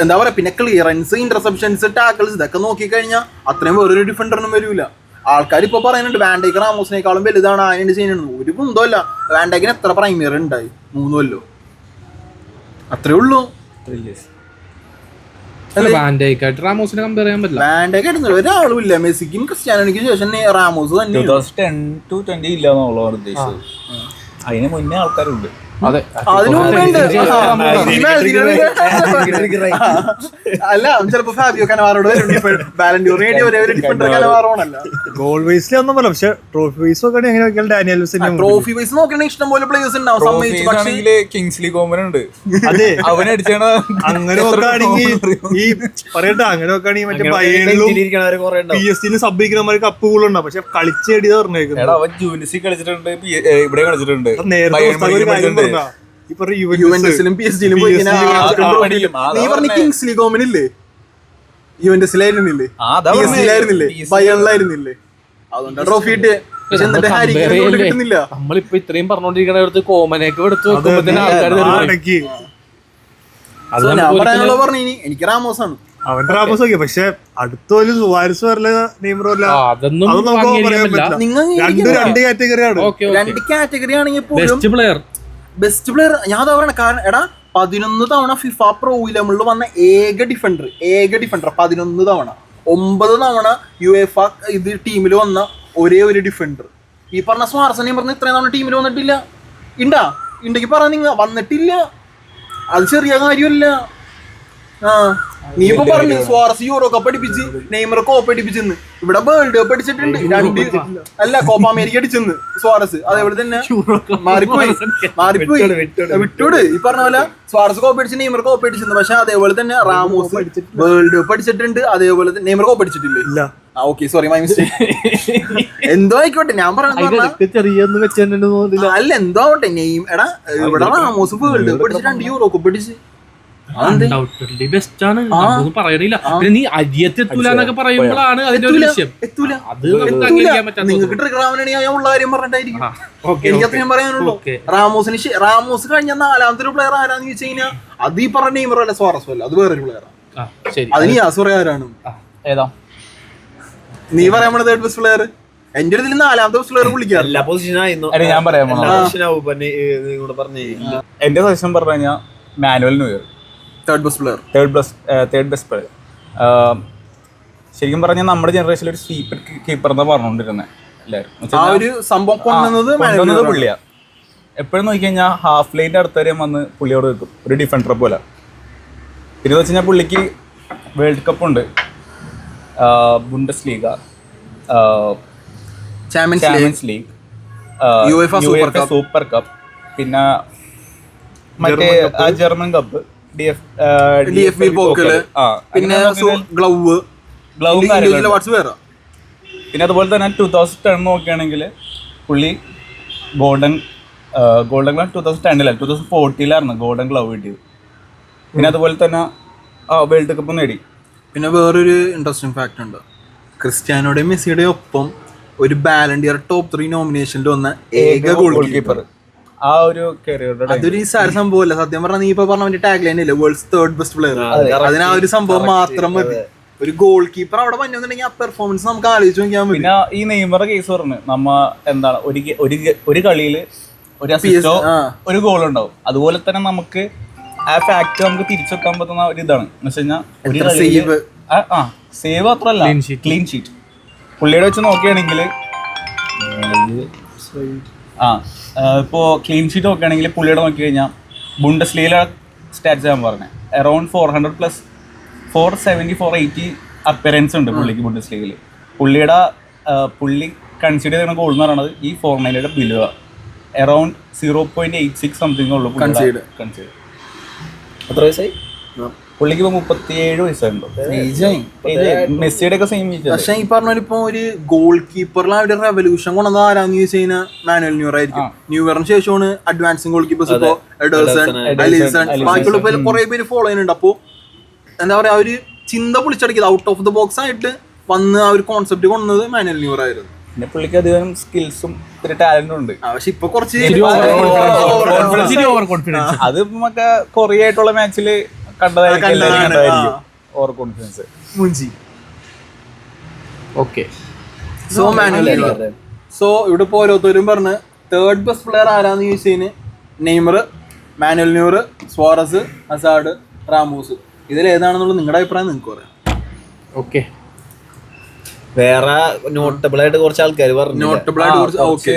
എന്താ പറയാ, പിന്നെ ക്ലിയറൻസ്, ഇന്റർസെപ്ഷൻസ്, ടാക്കിൾസ് ഇതൊക്കെ നോക്കിക്കഴിഞ്ഞാൽ അത്രയും വേറൊരു ഡിഫൻഡറിനും വരില്ല. ആൾക്കാർ ഇപ്പോൾ പറയുന്നുണ്ട് വാൻഡൈക്ക് റാമോസിനേക്കാളും വലുതാണ് അതിൻ്റെ ചെയ്യുന്നത്. ഒരു കുന്തമല്ല, വാൻഡൈക്കിന് എത്ര പ്രൈമിയർ ഉണ്ടായി? 3 കൊല്ലം അത്രേ ഉള്ളൂ. റാമോസിനെ കമ്പയർ ചെയ്യാൻ പറ്റില്ല. വാൻഡൈക്ക് ഒരാളും ഇല്ല. മെസ്സിക്കും ക്രിസ്ത്യാനോയ്ക്കും ശേഷം റാമോസ് തന്നെ. 2010 to 20 ഇല്ല എന്നുള്ളതാണ് ഉദ്ദേശിച്ചത്. അതിന് മുന്നേ ആൾക്കാരുണ്ട്. അതെ അതിനു മുമ്പുണ്ട്. അല്ല ചിലപ്പോ ഫാബിയോ കനവാറോട് ബാലൻഡ്യൂർ നേടിയ ഒരേ ഒരു ഡിഫൻഡർ കനവാറോണല്ല. ഗോൾ വൈസിൽ ഒന്നും പോലെ, പക്ഷെ ട്രോഫി വൈസ് ഒക്കെ എങ്ങനെ നോക്കിയാൽ ഡാനിയൽ വെൽസിന്റെ ട്രോഫി വൈസ് നോക്കണെങ്കിൽ ഇഷ്ടംപോലെ പ്ലേയേഴ്സ് ഉണ്ടാവും. സമ്മതിച്ചു. പക്ഷേ കിങ്സ്ലി കോമൻ ഉണ്ട്, അതെ അവനടിച്ചാണ്. അങ്ങനെ നോക്കുകയാണെങ്കിൽ ഈ പറയട്ടെ, അങ്ങനെ നോക്കുകയാണെങ്കിൽ മറ്റേ ബയേണിലും PSG സബ് കളിക്കുന്നവർക്ക് കപ്പ് കൂടുതലുണ്ടാവും, പക്ഷെ കളിച്ചേടിയത് പറഞ്ഞേക്കുന്നത് അവൻ ജൂനിസി കളിച്ചിട്ടുണ്ട്, ഇവിടെ കളിച്ചിട്ടുണ്ട്. നേരത്തെ ഒരു കാര്യം പറഞ്ഞാ ഈ പറഞ്ഞ യുവന്റസിലും PSG ലും പോയി നീ പറഞ്ഞ കിങ്സ്ലി കോമൻ ഇല്ലേ, യുവന്റസിലായിരുന്നില്ലേ, PSG ലായിരുന്നില്ലേ, ബയേണിലായിരുന്നില്ലേ, അതുകൊണ്ട് ട്രോഫി കിട്ടിയ. പക്ഷെ എന്നിട്ട് ഹാരി കെയ്ൻ കിട്ടുന്നില്ല. നമ്മളിപ്പോ ഇത്രയും പറഞ്ഞോണ്ടിരിക്കണ കോമനൊക്കെ എടുത്ത് വെക്കുമ്പോ ആൾക്കാർ അത് ഞാൻ പറയാനുള്ള പറഞ്ഞു. എനിക്ക് റാമോസ് ആണ്. അവന്റെ റാമോസ് ഒക്കെ, പക്ഷെ അടുത്തൊരു സുവാരസ് വരല നെയ്മർ വരല, അതൊന്നും അത് നമുക്ക് പറയാൻ പറ്റില്ല. നിങ്ങൾ രണ്ട് കാറ്റഗറിയാണ്. രണ്ട് കാറ്റഗറി ആണെങ്കിൽ പോലും ബെസ്റ്റ് പ്ലെയർ ബെസ്റ്റ് പ്ലെയർ ഞാൻ അതാ പറയണ. കാരണം എടാ 11 തവണ ഫിഫ പ്രോ ഇലമിൽ വന്ന ഏക ഡിഫൻഡർ 11 തവണ, 9 തവണ UEFA ഇത് ടീമിൽ വന്ന ഒരേ ഒരു ഡിഫൻഡർ. ഈ പറഞ്ഞ സ്വാർസനെയും പറഞ്ഞ ഇത്രയും തവണ ടീമിൽ വന്നിട്ടില്ല. ഉണ്ടെങ്കിൽ പറ, നിങ്ങൾ വന്നിട്ടില്ല. അത് ചെറിയ കാര്യമല്ല. നീ ഇപ്പൊ പറഞ്ഞു സ്വാർസ് യൂറോ കപ്പ് അടിപ്പിച്ച്, നെയ്മർ കോപ്പ അടിപ്പിച്ചെന്ന്. ഇവിടെ വേൾഡ് കപ്പ് അടിച്ചിട്ടുണ്ട് 2. അല്ല, കോപ്പ അമേരിക്ക അടിച്ചെന്ന് സ്വാറസ്. അതേപോലെ തന്നെ മാറിപ്പോയി വിട്ടോട്. ഈ പറഞ്ഞ പോലെ സ്വാറസ് കോപ്പ അടിച്ച്, നെയ്മർ കോപ്പ അടിച്ചെന്ന്. പക്ഷെ അതേപോലെ തന്നെ റാമോസ് വേൾഡ് കപ്പ് അടിച്ചിട്ടുണ്ട്. അതേപോലെ തന്നെ നെയ്മർ കോപ്പ അടിച്ചിട്ടില്ലേ? Okay, sorry, my mistake. എന്തോ ആയിക്കോട്ടെ, ഞാൻ പറഞ്ഞ ചെറിയൊന്നും വെച്ചിട്ടുണ്ടെന്ന് അല്ല, എന്തോ ആവട്ടെ. എടാ ഇവിടെ റാമോസ് വേൾഡ് കപ്പ് അടിച്ച് 2 യൂറോ കപ്പ് അടിച്ച് ബെസ്റ്റ് ആണ്, പറയണില്ല. പിന്നെ നീ അരിയത്തെത്തൂല എന്നൊക്കെ പറയുമ്പോഴാണ് അതിന്റെ ഒരു വിഷയം. അത് നമുക്ക് അംഗീകരിക്കാൻ പറ്റാത്ത. നിങ്ങൾക്ക് ട്രിഗർ ആവാനാണെങ്കിൽ ഞാൻ ഉള്ള കാര്യം പറഞ്ഞിട്ടായിരിക്കും. എനിക്ക് അത്രയും പറയാനുള്ളൂ. റാമോസ് കഴിഞ്ഞ 4ാമത്തെ ഒരു പ്ലെയർ ആരാന്ന് ചോദിച്ചു കഴിഞ്ഞാൽ അത് ഈ പറഞ്ഞ നെയ്മർ അല്ല, സ്വാറസ് അല്ല, അത് വേറൊരു പ്ലെയറാണ്. അതിന് യാസ് പറയാനാണ്. ഏതാ നീ പറയാൻ പോണ തേർഡ് ബെസ്റ്റ് പ്ലെയർ? എന്റെ ഒരു 4ാമത്തെ ബെസ്റ്റ് പ്ലെയർ വിളിക്കാം. എല്ലാ പൊസിഷനായിരുന്നു. ഞാൻ പറയാൻ എന്റെ സജഷൻ പറഞ്ഞു കഴിഞ്ഞാൽ manual New Year third best player. Third best player. ശരിക്കും പറഞ്ഞാൽ നമ്മുടെ ജനറേഷനിൽ ഒരു സ്വീപ്പർ കീപ്പർ എന്നാ പറഞ്ഞുകൊണ്ടിരുന്നത് എല്ലാവരും. ആ ഒരു സംഭവം കൊണ്ടുവന്നത് പുള്ളിയാ. എപ്പോഴും നോക്കിക്കഴിഞ്ഞാൽ ഹാഫ് ലൈൻ്റെ അടുത്ത് വരെയും വന്ന് പുള്ളിയോട് വെക്കും, ഒരു ഡിഫൻഡറെ പോലെ. പിന്നെ വെച്ച് കഴിഞ്ഞാൽ പുള്ളിക്ക് വേൾഡ് കപ്പ് ഉണ്ട്, Bundes Liga, champions league, UEFA super cup, പിന്നെ മറ്റേ ജർമ്മൻ കപ്പ്, DFB പോക്കല്, പിന്നെ ഗ്ലൗവ്, പിന്നെ അതുപോലെ തന്നെ 2010 നോക്കുകയാണെങ്കിൽ പുള്ളി ഗോൾഡൻ ഗ്ലൗ 2010 2014 ഗോൾഡൻ ഗ്ലൗ കിട്ടിയത്. പിന്നെ അതുപോലെ തന്നെ വേൾഡ് കപ്പ് നേടി. പിന്നെ വേറൊരു ഇൻട്രസ്റ്റിംഗ് ഫാക്ട് ഉണ്ട്. ക്രിസ്ത്യാനോയുടെയും മെസ്സിയുടെയും ഒപ്പം ഒരു ബാലൻഡിയർ ടോപ്പ് 3 നോമിനേഷനിൽ വന്ന ഏക ഗോൾ കീപ്പർ. ആ ഒരു അതൊരു സംഭവമല്ല. സത്യം പറഞ്ഞാൽ നീ ഇപ്പൊ പറഞ്ഞ ടാഗ് ലൈൻ ഇല്ലേ, വേൾഡ്സ് തേർഡ് ബെസ്റ്റ് പ്ലെയർ. അതിന് ആ ഒരു സംഭവം മാത്രം മതി. ഒരു ഗോൾ കീപ്പർ അവിടെ വന്നിട്ടുണ്ടെങ്കിൽ ആ പെർഫോമൻസ് നമുക്ക് ആലോചിച്ച് നോക്കിയാൽ മതി. പിന്നെ ഈ നെയ്മറുടെ കേസ് പറഞ്ഞു, നമ്മ എന്താണ് ഒരു കളിയിൽ ഒരു അസിസ്റ്റോ ഒരു ഗോൾ ഉണ്ടാവും. അതുപോലെ തന്നെ നമുക്ക് ആ ഫാക്ട് നമുക്ക് തിരിച്ചു വെക്കാൻ പറ്റുന്ന ഒരു ഇതാണ് എന്ന് വെച്ച് കഴിഞ്ഞാൽ സേവ് മാത്രമല്ല, ക്ലീൻ ഷീറ്റ്. പുള്ളിയുടെ വെച്ച് നോക്കുകയാണെങ്കിൽ ഇപ്പോൾ ക്ലീൻ ഷീറ്റ് നോക്കുകയാണെങ്കിൽ പുള്ളിയുടെ നോക്കി കഴിഞ്ഞാൽ ബുണ്ടസ് ലീഗിലെ സ്റ്റാറ്റ്സ് ഞാൻ പറഞ്ഞത് അറൗണ്ട് 400+ 470 480 അപ്പിയറൻസ് ഉണ്ട് പുള്ളിക്ക് ബുണ്ടസ് ലീഗിൽ. പുള്ളി കൺസിഡർ ചെയ്യുന്ന ഗോൾ എന്ന് പറയുന്നത് ഈ 490 ബിലോ അറൗണ്ട് 0.86 സംതിങ് ഉള്ളൂ കൺസിഡർ. എത്ര വയസ്സായി പുള്ളിക്ക്? 37 വയസ്സുണ്ടോ. മെസ്സിയുടെ ഒക്കെ സെയിം ഏജ്. പക്ഷെ ഈ പറഞ്ഞിപ്പോ ഒരു ഗോൾ കീപ്പറിൽ ഒരു റെവല്യൂഷൻ കൊണ്ടത് ആരാന്ന് ചോദിച്ചു കഴിഞ്ഞാൽ മാനുവൽ ന്യൂയർ ആയിരിക്കും. ന്യൂയറിന് ശേഷമാണ് അഡ്വാൻസിങ് ഗോൾ കീപ്പേഴ്സ്. ഇപ്പോ എഡേഴ്സൺ, അലിസൺ, ബാക്കിയുള്ള കുറെ പേര് ഫോളോ ചെയ്യുന്നുണ്ട്. അപ്പോ എന്താ പറയാ, ഒരു ചിന്ത പൊളിച്ചടിക്കുന്നത് ഔട്ട് ഓഫ് ദ ബോക്സ് ആയിട്ട് വന്ന് ആ ഒരു കോൺസെപ്റ്റ് കൊണ്ടുവന്നത് മാനുവൽ ന്യൂയർ ആയിരുന്നു. പിന്നെ പുള്ളിക്ക് അധികം സ്കിൽസും ഇത്തിരി ടാലന്റും ഉണ്ട്. പക്ഷെ ഇപ്പൊ കുറച്ച് അത് നമുക്ക് കൊറിയ ആയിട്ടുള്ള മാച്ചില് കണ്ടതായിരിക്കും ഓവർ കോൺഫിഡൻസ് മുഞ്ചി. Okay, so Manuel. സോ ഇവിടെ ഇപ്പോൾ ഓരോരുത്തരും പറഞ്ഞ് തേർഡ് ബെസ്റ്റ് പ്ലെയർ ആരാന്ന് ചോദിച്ചതിന് Neymar, Manuel Neuer, Suarez, Hazard, Ramos. ഇതിൽ ഏതാണെന്നുള്ളത് നിങ്ങളുടെ അഭിപ്രായം നിങ്ങൾക്ക് പറയാം. ഓക്കെ. വേറെ നോട്ടബിൾ ആയിട്ട് കുറച്ച് ആൾക്കാർ പറഞ്ഞു. നോട്ടബിൾ ആയിട്ട് കുറച്ച് ഓക്കെ.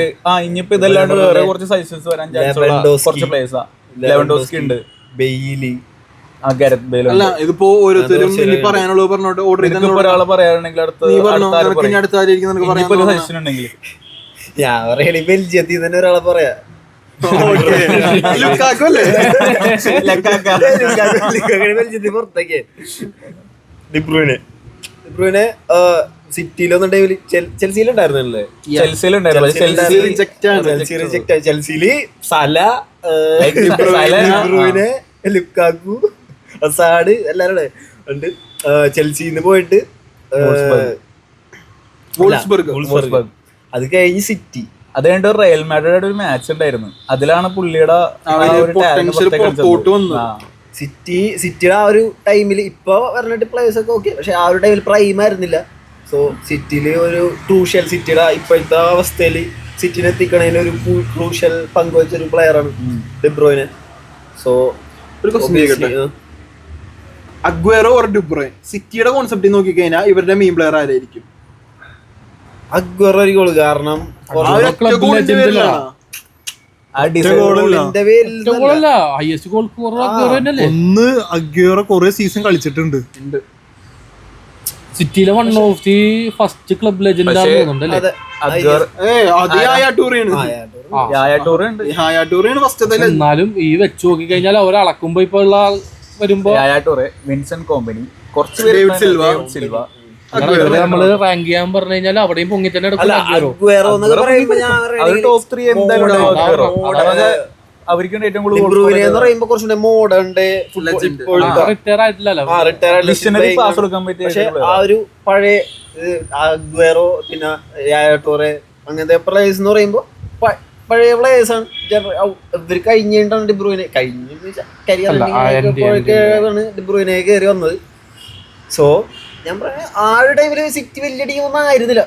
ഇനിയിപ്പോ ഇതല്ലാണ്ട് വേറെ കുറച്ച് സജഷൻസ് വരാൻ ചാൻസ് കുറച്ച് പ്ലേയേഴ്സാ. ലെവൻഡോസ്കി ഉണ്ട്, ബെയ്ലി, ഗാരത്ത് ബേൽ. അല്ല ഇതിപ്പോ ഓരോരുത്തരും ഇനി പറയാനുള്ളത് പറഞ്ഞോട്ട് ഓർഡർ ചെയ്ത് ഒരാളെ പറയാണെങ്കിൽ നീ പറഞ്ഞോ, നിനക്ക് ഇനി അടുത്ത ആരായിരിക്കും നിനക്ക് പറയാൻ സജഷൻ ഉണ്ടെങ്കിൽ ഞാൻ പറയണ ബെൽജിയത്തിൽ തന്നെ ഒരാളെ പറയാ. ലുക്കാക്കു അല്ലേ? ബെൽജിയത്തിൽ പുറത്തേക്ക് ഡിബ്രൂയിനെ സിറ്റിയിലൊന്നുണ്ടെങ്കിൽ ചെൽസിയിലുണ്ടായിരുന്നല്ലേ? ചെൽസിയില് സല, ഡിബ്രൂയിനെ, ലുക്കാക്കു, അസാഡ് എല്ലാരും ഉണ്ട്. ചെൽസിന്ന് പോയിട്ട് വോൾസ്ബർഗ്, അത് കഴിഞ്ഞ് സിറ്റി, അത് കഴിഞ്ഞിട്ട് റയൽ മാഡ്രിഡ് ഒരു മാച്ച് ഉണ്ടായിരുന്നു. അതിലാണ് പുള്ളിയുടെ സിറ്റിയുടെ ആ ഒരു ടൈമിൽ ഇപ്പൊ പറഞ്ഞിട്ട് പ്ലേയേഴ്സ് ഒക്കെ ഓക്കെ, പക്ഷെ ആ ഒരു ടൈമിൽ പ്രൈം ആയിരുന്നില്ല. സോ സിറ്റിയില് ഒരു ക്രൂഷ്യൽ, സിറ്റിയുടെ ഇപ്പോഴത്തെ അവസ്ഥയിൽ സിറ്റിനെ എത്തിക്കണതിൽ ഒരു ക്രൂഷ്യൽ പങ്കുവച്ച ഒരു പ്ലെയറാണ് ഡിബ്രോയിനെ. സോ അഗ്വേറോ ഓർ ഡിബ്രോയിൻ, സിറ്റിയുടെ കോൺസെപ്റ്റ് നോക്കി കഴിഞ്ഞാൽ ഇവരുടെ മെയിൻ പ്ലെയർ ആരായിരിക്കും? അഗ്വേറോ ഒരു ഗോൾ, കാരണം ഒന്ന് അഗ്വേറോ കുറെ സീസൺ കളിച്ചിട്ടുണ്ട്. സിറ്റിയിലെ one of the first club legend തോന്നുന്നുണ്ടല്ലേ? എന്നാലും ഈ വെച്ച് നോക്കി കഴിഞ്ഞാൽ അവർ അളക്കുമ്പോ ഇപ്പൊ ഉള്ള വരുമ്പോ വിൻസെന്റ് കോമ്പനി, കുറച്ച് സിൽവ, നമ്മള് റാങ്ക് ചെയ്യാൻ പറഞ്ഞു കഴിഞ്ഞാൽ അവിടെയും പൊങ്ങി തന്നെ ടോപ്പ് 3 എന്തായാലും അവർക്ക് ഏറ്റവും കൂടുതൽ മോഡേൺ റിട്ടയർ ആയിട്ടില്ലല്ലോ. പക്ഷെ ആ ഒരു പഴയ അഗ്വേറോ പിന്നെ യായ ടൂറെ അങ്ങനത്തെ പ്ലേയേഴ്സ് എന്ന് പറയുമ്പോ പഴയ പ്ലേയേഴ്സ് ആണ്. ഇവര് കഴിഞ്ഞിട്ടാണ് ഡിബ്രൂയിനെ ഡിബ്രൂയിനെ കയറി വന്നത്. സോ ഞാൻ പറയാ ആ ഒരു ടൈമില് സിറ്റി വലിയ ടീമൊന്നും ആയിരുന്നില്ല.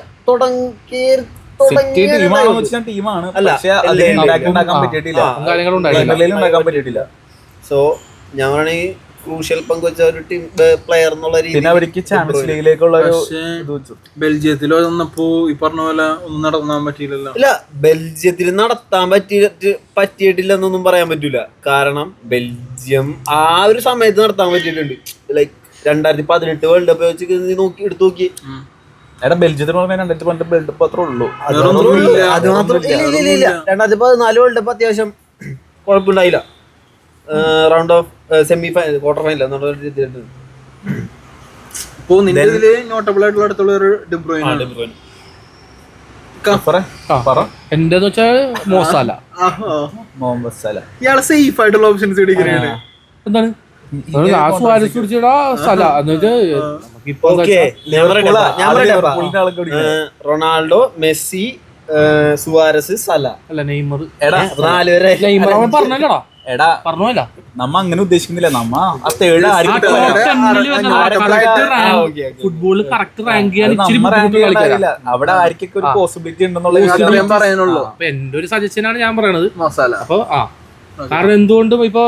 സോ ഞാൻ പറയുകയാണെങ്കിൽ ക്രൂഷ്യൽ പങ്കുവച്ച ഒരു ടീം പ്ലെയർ എന്നുള്ള ബെൽജിയത്തിൽ വന്നപ്പോ ഈ പറഞ്ഞ പോലെ ഒന്നും നടത്താൻ പറ്റിയില്ലല്ലോ. ഇല്ല, ബെൽജിയത്തിൽ നടത്താൻ പറ്റിയിട്ടില്ലെന്നൊന്നും പറയാൻ പറ്റൂല. കാരണം ബെൽജിയം ആ ഒരു സമയത്ത് നടത്താൻ പറ്റിയിട്ടുണ്ട്. ലൈക്ക് 2018 വേൾഡ് കപ്പ് വെച്ച് എടുത്തു നോക്കി. ബെൽജിയത്തിന് 2018 വേൾഡ് കപ്പ് അത്രേ ഉള്ളൂ. അത് മാത്രം 2014 വേൾഡ് കപ്പ് അത്യാവശ്യം കുഴപ്പമുണ്ടായില്ല. Round of semi final, quarter final ഇപ്പോ നിന്റെ ഇതില് നോട്ടബിൾ ആയിട്ടുള്ള അടുത്തുള്ള ഒരു ഡിബ്രോയിൻ. എന്റെന്ന് വെച്ചാൽ മോസാല, മുഹമ്മദ് സല. ഇയാളെ സേഫ് ആയിട്ടുള്ള ഓപ്ഷൻസ് എടുക്കുകയാണ്. എന്താണ് റൊണാൾഡോ, മെസ്സി, സുവാരസ്, സല. അല്ല നെയ്മർ. പറഞ്ഞല്ലടാ, എടാ പറഞ്ഞല്ല, നമ്മ അങ്ങനെ ഉദ്ദേശിക്കുന്നില്ല. നമ്മ ആ തേർഡ് ഫുട്ബോളിൽ കറക്റ്റ് റാങ്ക് ചെയ്യാൻ അവിടെ ആർക്കൊക്കെ ഒരു പോസിബിലിറ്റി ഉണ്ടെന്നുള്ള പറയാനുള്ളൂ. അപ്പൊ എന്റെ ഒരു സജഷനാണ് ഞാൻ പറയണത്. അപ്പൊ കാരണം എന്തുകൊണ്ടും ഇപ്പൊ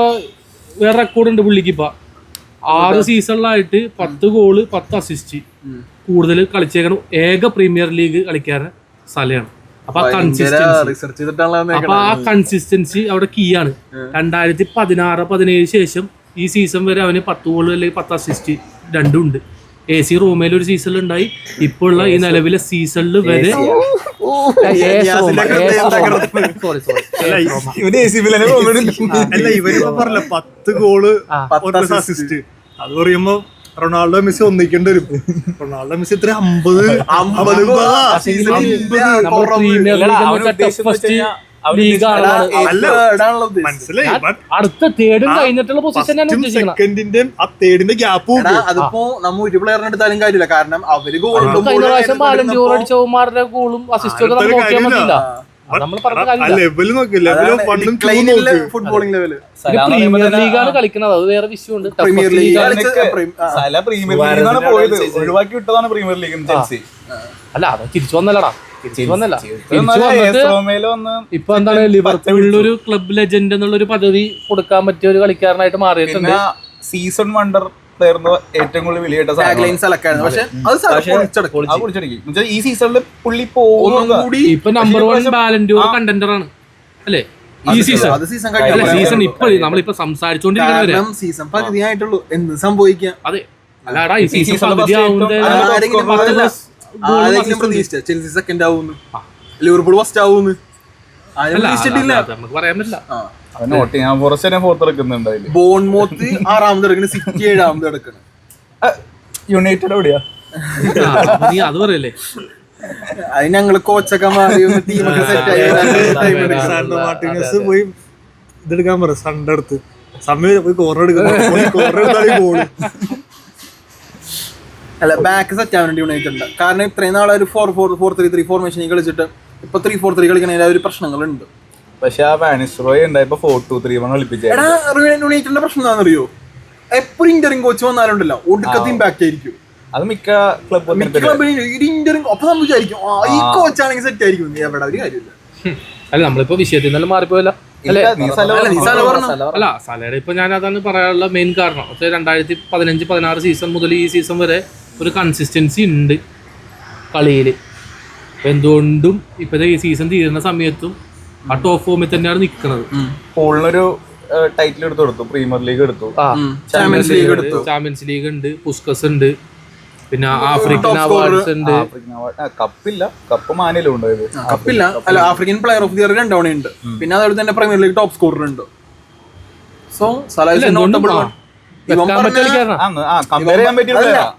വേറെ റെക്കോർഡ് ഉണ്ട് പുള്ളിക്ക്. ഇപ്പൊ 6 സീസണിലായിട്ട് 10 ഗോള് 10 അസിസ്റ്റ് കൂടുതൽ കളിച്ചേക്കണം ഏക പ്രീമിയർ ലീഗ് കളിക്കാരൻ സലയാണ്. അപ്പൊ ആ കൺസിസ്റ്റൻസി അവിടെ കീ ആണ്. 2016-17 ശേഷം ഈ സീസൺ വരെ അവന് 10 ഗോള് അല്ലെങ്കിൽ 10 അസിസ്റ്റ് രണ്ടും ഉണ്ട്. AC റോമയിൽ ഒരു സീസണിൽ ഉണ്ടായി. ഇപ്പോൾ ഉള്ള ഈ നിലവിലെ സീസണിൽ വരെ ഇവരിപ്പോ പറഞ്ഞ 10 ഗോള് 10 അസിസ്റ്റ് അത് പറയുമ്പോ റൊണാൾഡോ മെസ്സി ഒന്നിക്കേണ്ടി വരും. റൊണാൾഡോ മെസ്സി ഇത്ര 50 അടുത്ത തേർഡും കഴിഞ്ഞിട്ടുള്ള പൊസിഷൻ സെക്കൻഡിന്റെ ആ തേർഡിന്റെ ഗ്യാപ്പ്. അതിപ്പോ നമ്മ ഒരു പ്ലെയറിനെ എടുത്താലും കാര്യമില്ല. കാരണം അവര് ഗോൾ കഴിഞ്ഞ പ്രാവശ്യം ബാലൻഡിയോർ അടിച്ചവന്മാരുടെ ഗോളും അസിസ്റ്റും ഒക്കെ നമുക്ക് നോക്കിയാൽ പറ്റില്ല. ഫുട്ബോളിംഗ് ലെവല് പ്രീമിയർ ലീഗാണ് കളിക്കുന്നത്. അത് വേറെ വിഷയമുണ്ട്. പ്രീമിയർ ലീഗ് ഒഴിവാക്കി വിട്ടതാണ് പ്രീമിയർ ലീഗ്. അല്ല അത് തിരിച്ചു വന്നല്ലടാ, തിരിച്ചു വന്നല്ല. ഇപ്പൊ എന്താണ് ലിവർപൂളിലൊരു ക്ലബ് ലെജൻഡ് എന്നുള്ളൊരു പദവി കൊടുക്കാൻ പറ്റിയ ഒരു കളിക്കാരനായിട്ട് മാറിയിട്ടുണ്ട്. സീസൺ വണ്ടർ പ്ലെയർ ഏറ്റവും കൂടുതൽ വില കേട്ട സാധനം സെലക്ട് പക്ഷെ അത് പൊളിച്ചടിക്കും. ഈ സീസണിൽ പുള്ളി പോകും കൂടി ഇപ്പൊ നമ്പർ 1 ബാലൻഡോർ കണ്ടന്റർ ആണ് അല്ലേ ഈ സീസൺ? അത് സീസൺ അല്ല സീസൺ ഇപ്പൊ നമ്മളിപ്പോ സംസാരിച്ചോണ്ടിരിക്കുന്നവരെ സീസൺ പകുതിയായിട്ടുള്ളൂ. എന്ത് സംഭവിക്കാം? അതെ അല്ലാടാ ഈ സീസൺ പകുതി പ്രതീക്ഷിച്ച ചെൽസി സെക്കൻഡ് ആവുന്നു, ലിവർപൂൾ ഫസ്റ്റ് ആവുന്നു, നമുക്ക് പറയാൻ പറ്റില്ല. നോട്ടിംഗ്ഹാം ഫോറസ്റ്റ് ഫോർത്ത് എടുക്കുന്നുണ്ട് അതില്. ബോൺമോത്ത് 6ാമത് എടുക്കണം, സിറ്റി 7ാമത് എടുക്കണം. യുണൈറ്റഡ് എവിടെയാ? നീ അത് പറയല്ലേ? അത് ഞങ്ങള് കോച്ചൊക്കെ മാറി ടീമൊക്കെ സെറ്റ് ആയി പോയി ഇതെടുക്കാൻ പറ, സൺഡേ എടുത്ത് സമയം പോയി കോർണർ എടുക്കാൻ. അല്ല ബാക്ക് സെറ്റ് ആവാൻ വേണ്ടി യുണൈറ്റഡ്. കാരണം ഇത്രയും നാളെ ഒരു 4-4-3 ഫോർമേഷൻ കളിച്ചിട്ട് ഇപ്പൊ 3-4-3 കളിക്കണ ഒരു പ്രശ്നങ്ങളുണ്ട്. പക്ഷെ ആ വാനിസ്റോയ് ഉണ്ടായപ്പോ 4-2-3-1 കളിപ്പിച്ചേ. യുണൈറ്റഡിന്റെ പ്രശ്നം എന്താണെന്നറിയോ? എപ്പോഴും ഇന്ററിംഗ് കോച്ച് വന്നാലുണ്ടല്ലോ ഒടുക്കത്തെ ഇമ്പാക്ട് ആയിരിക്കും. അത് മിക്ക ക്ലബ് ഇന്ററിംഗ് ഒപ്പം നമ്മൾ വിചാരിക്കും ഈ കോച്ചാണെങ്കിൽ സെറ്റ് ആയിരിക്കും. എവിടെ ഒരു കാര്യമില്ല. അല്ല നമ്മളിപ്പോ വിഷയത്തിൽ നിന്നെല്ലാം മാറിപ്പോയല്ല. അല്ല സലയുടെ ഇപ്പൊ ഞാൻ അതാണ് പറയാനുള്ള മെയിൻ കാരണം. 2015-16 സീസൺ മുതൽ ഈ സീസൺ വരെ ഒരു കൺസിസ്റ്റൻസി ഉണ്ട് കളിയില്. എന്തുകൊണ്ടും ഇപ്പത്തെ ഈ സീസൺ തീരുന്ന സമയത്തും ആ ടോപ്പ് ഫോമിൽ തന്നെയാണ് നിൽക്കുന്നത്. പോളിനൊരു ടൈറ്റിൽ എടുത്തു കൊടുത്തു, പ്രീമിയർ ലീഗ് എടുത്തു, ചാമ്പ്യൻസ് ലീഗ് ഉണ്ട്, പുസ്കസ് ഉണ്ട്, പിന്നെ ആഫ്രിക്കൻ അവാർഡ്സ് ഉണ്ട്. കപ്പില്ല, കപ്പ് മാനിലും ഉണ്ടായത്. കപ്പില്ല, അല്ല African player of the year 2 തവണ ഉണ്ട്. പിന്നെ അതുപോലെ തന്നെ പ്രീമിയർ ലീഗ് ടോപ്പ് സ്കോറർ ഉണ്ട്. സോ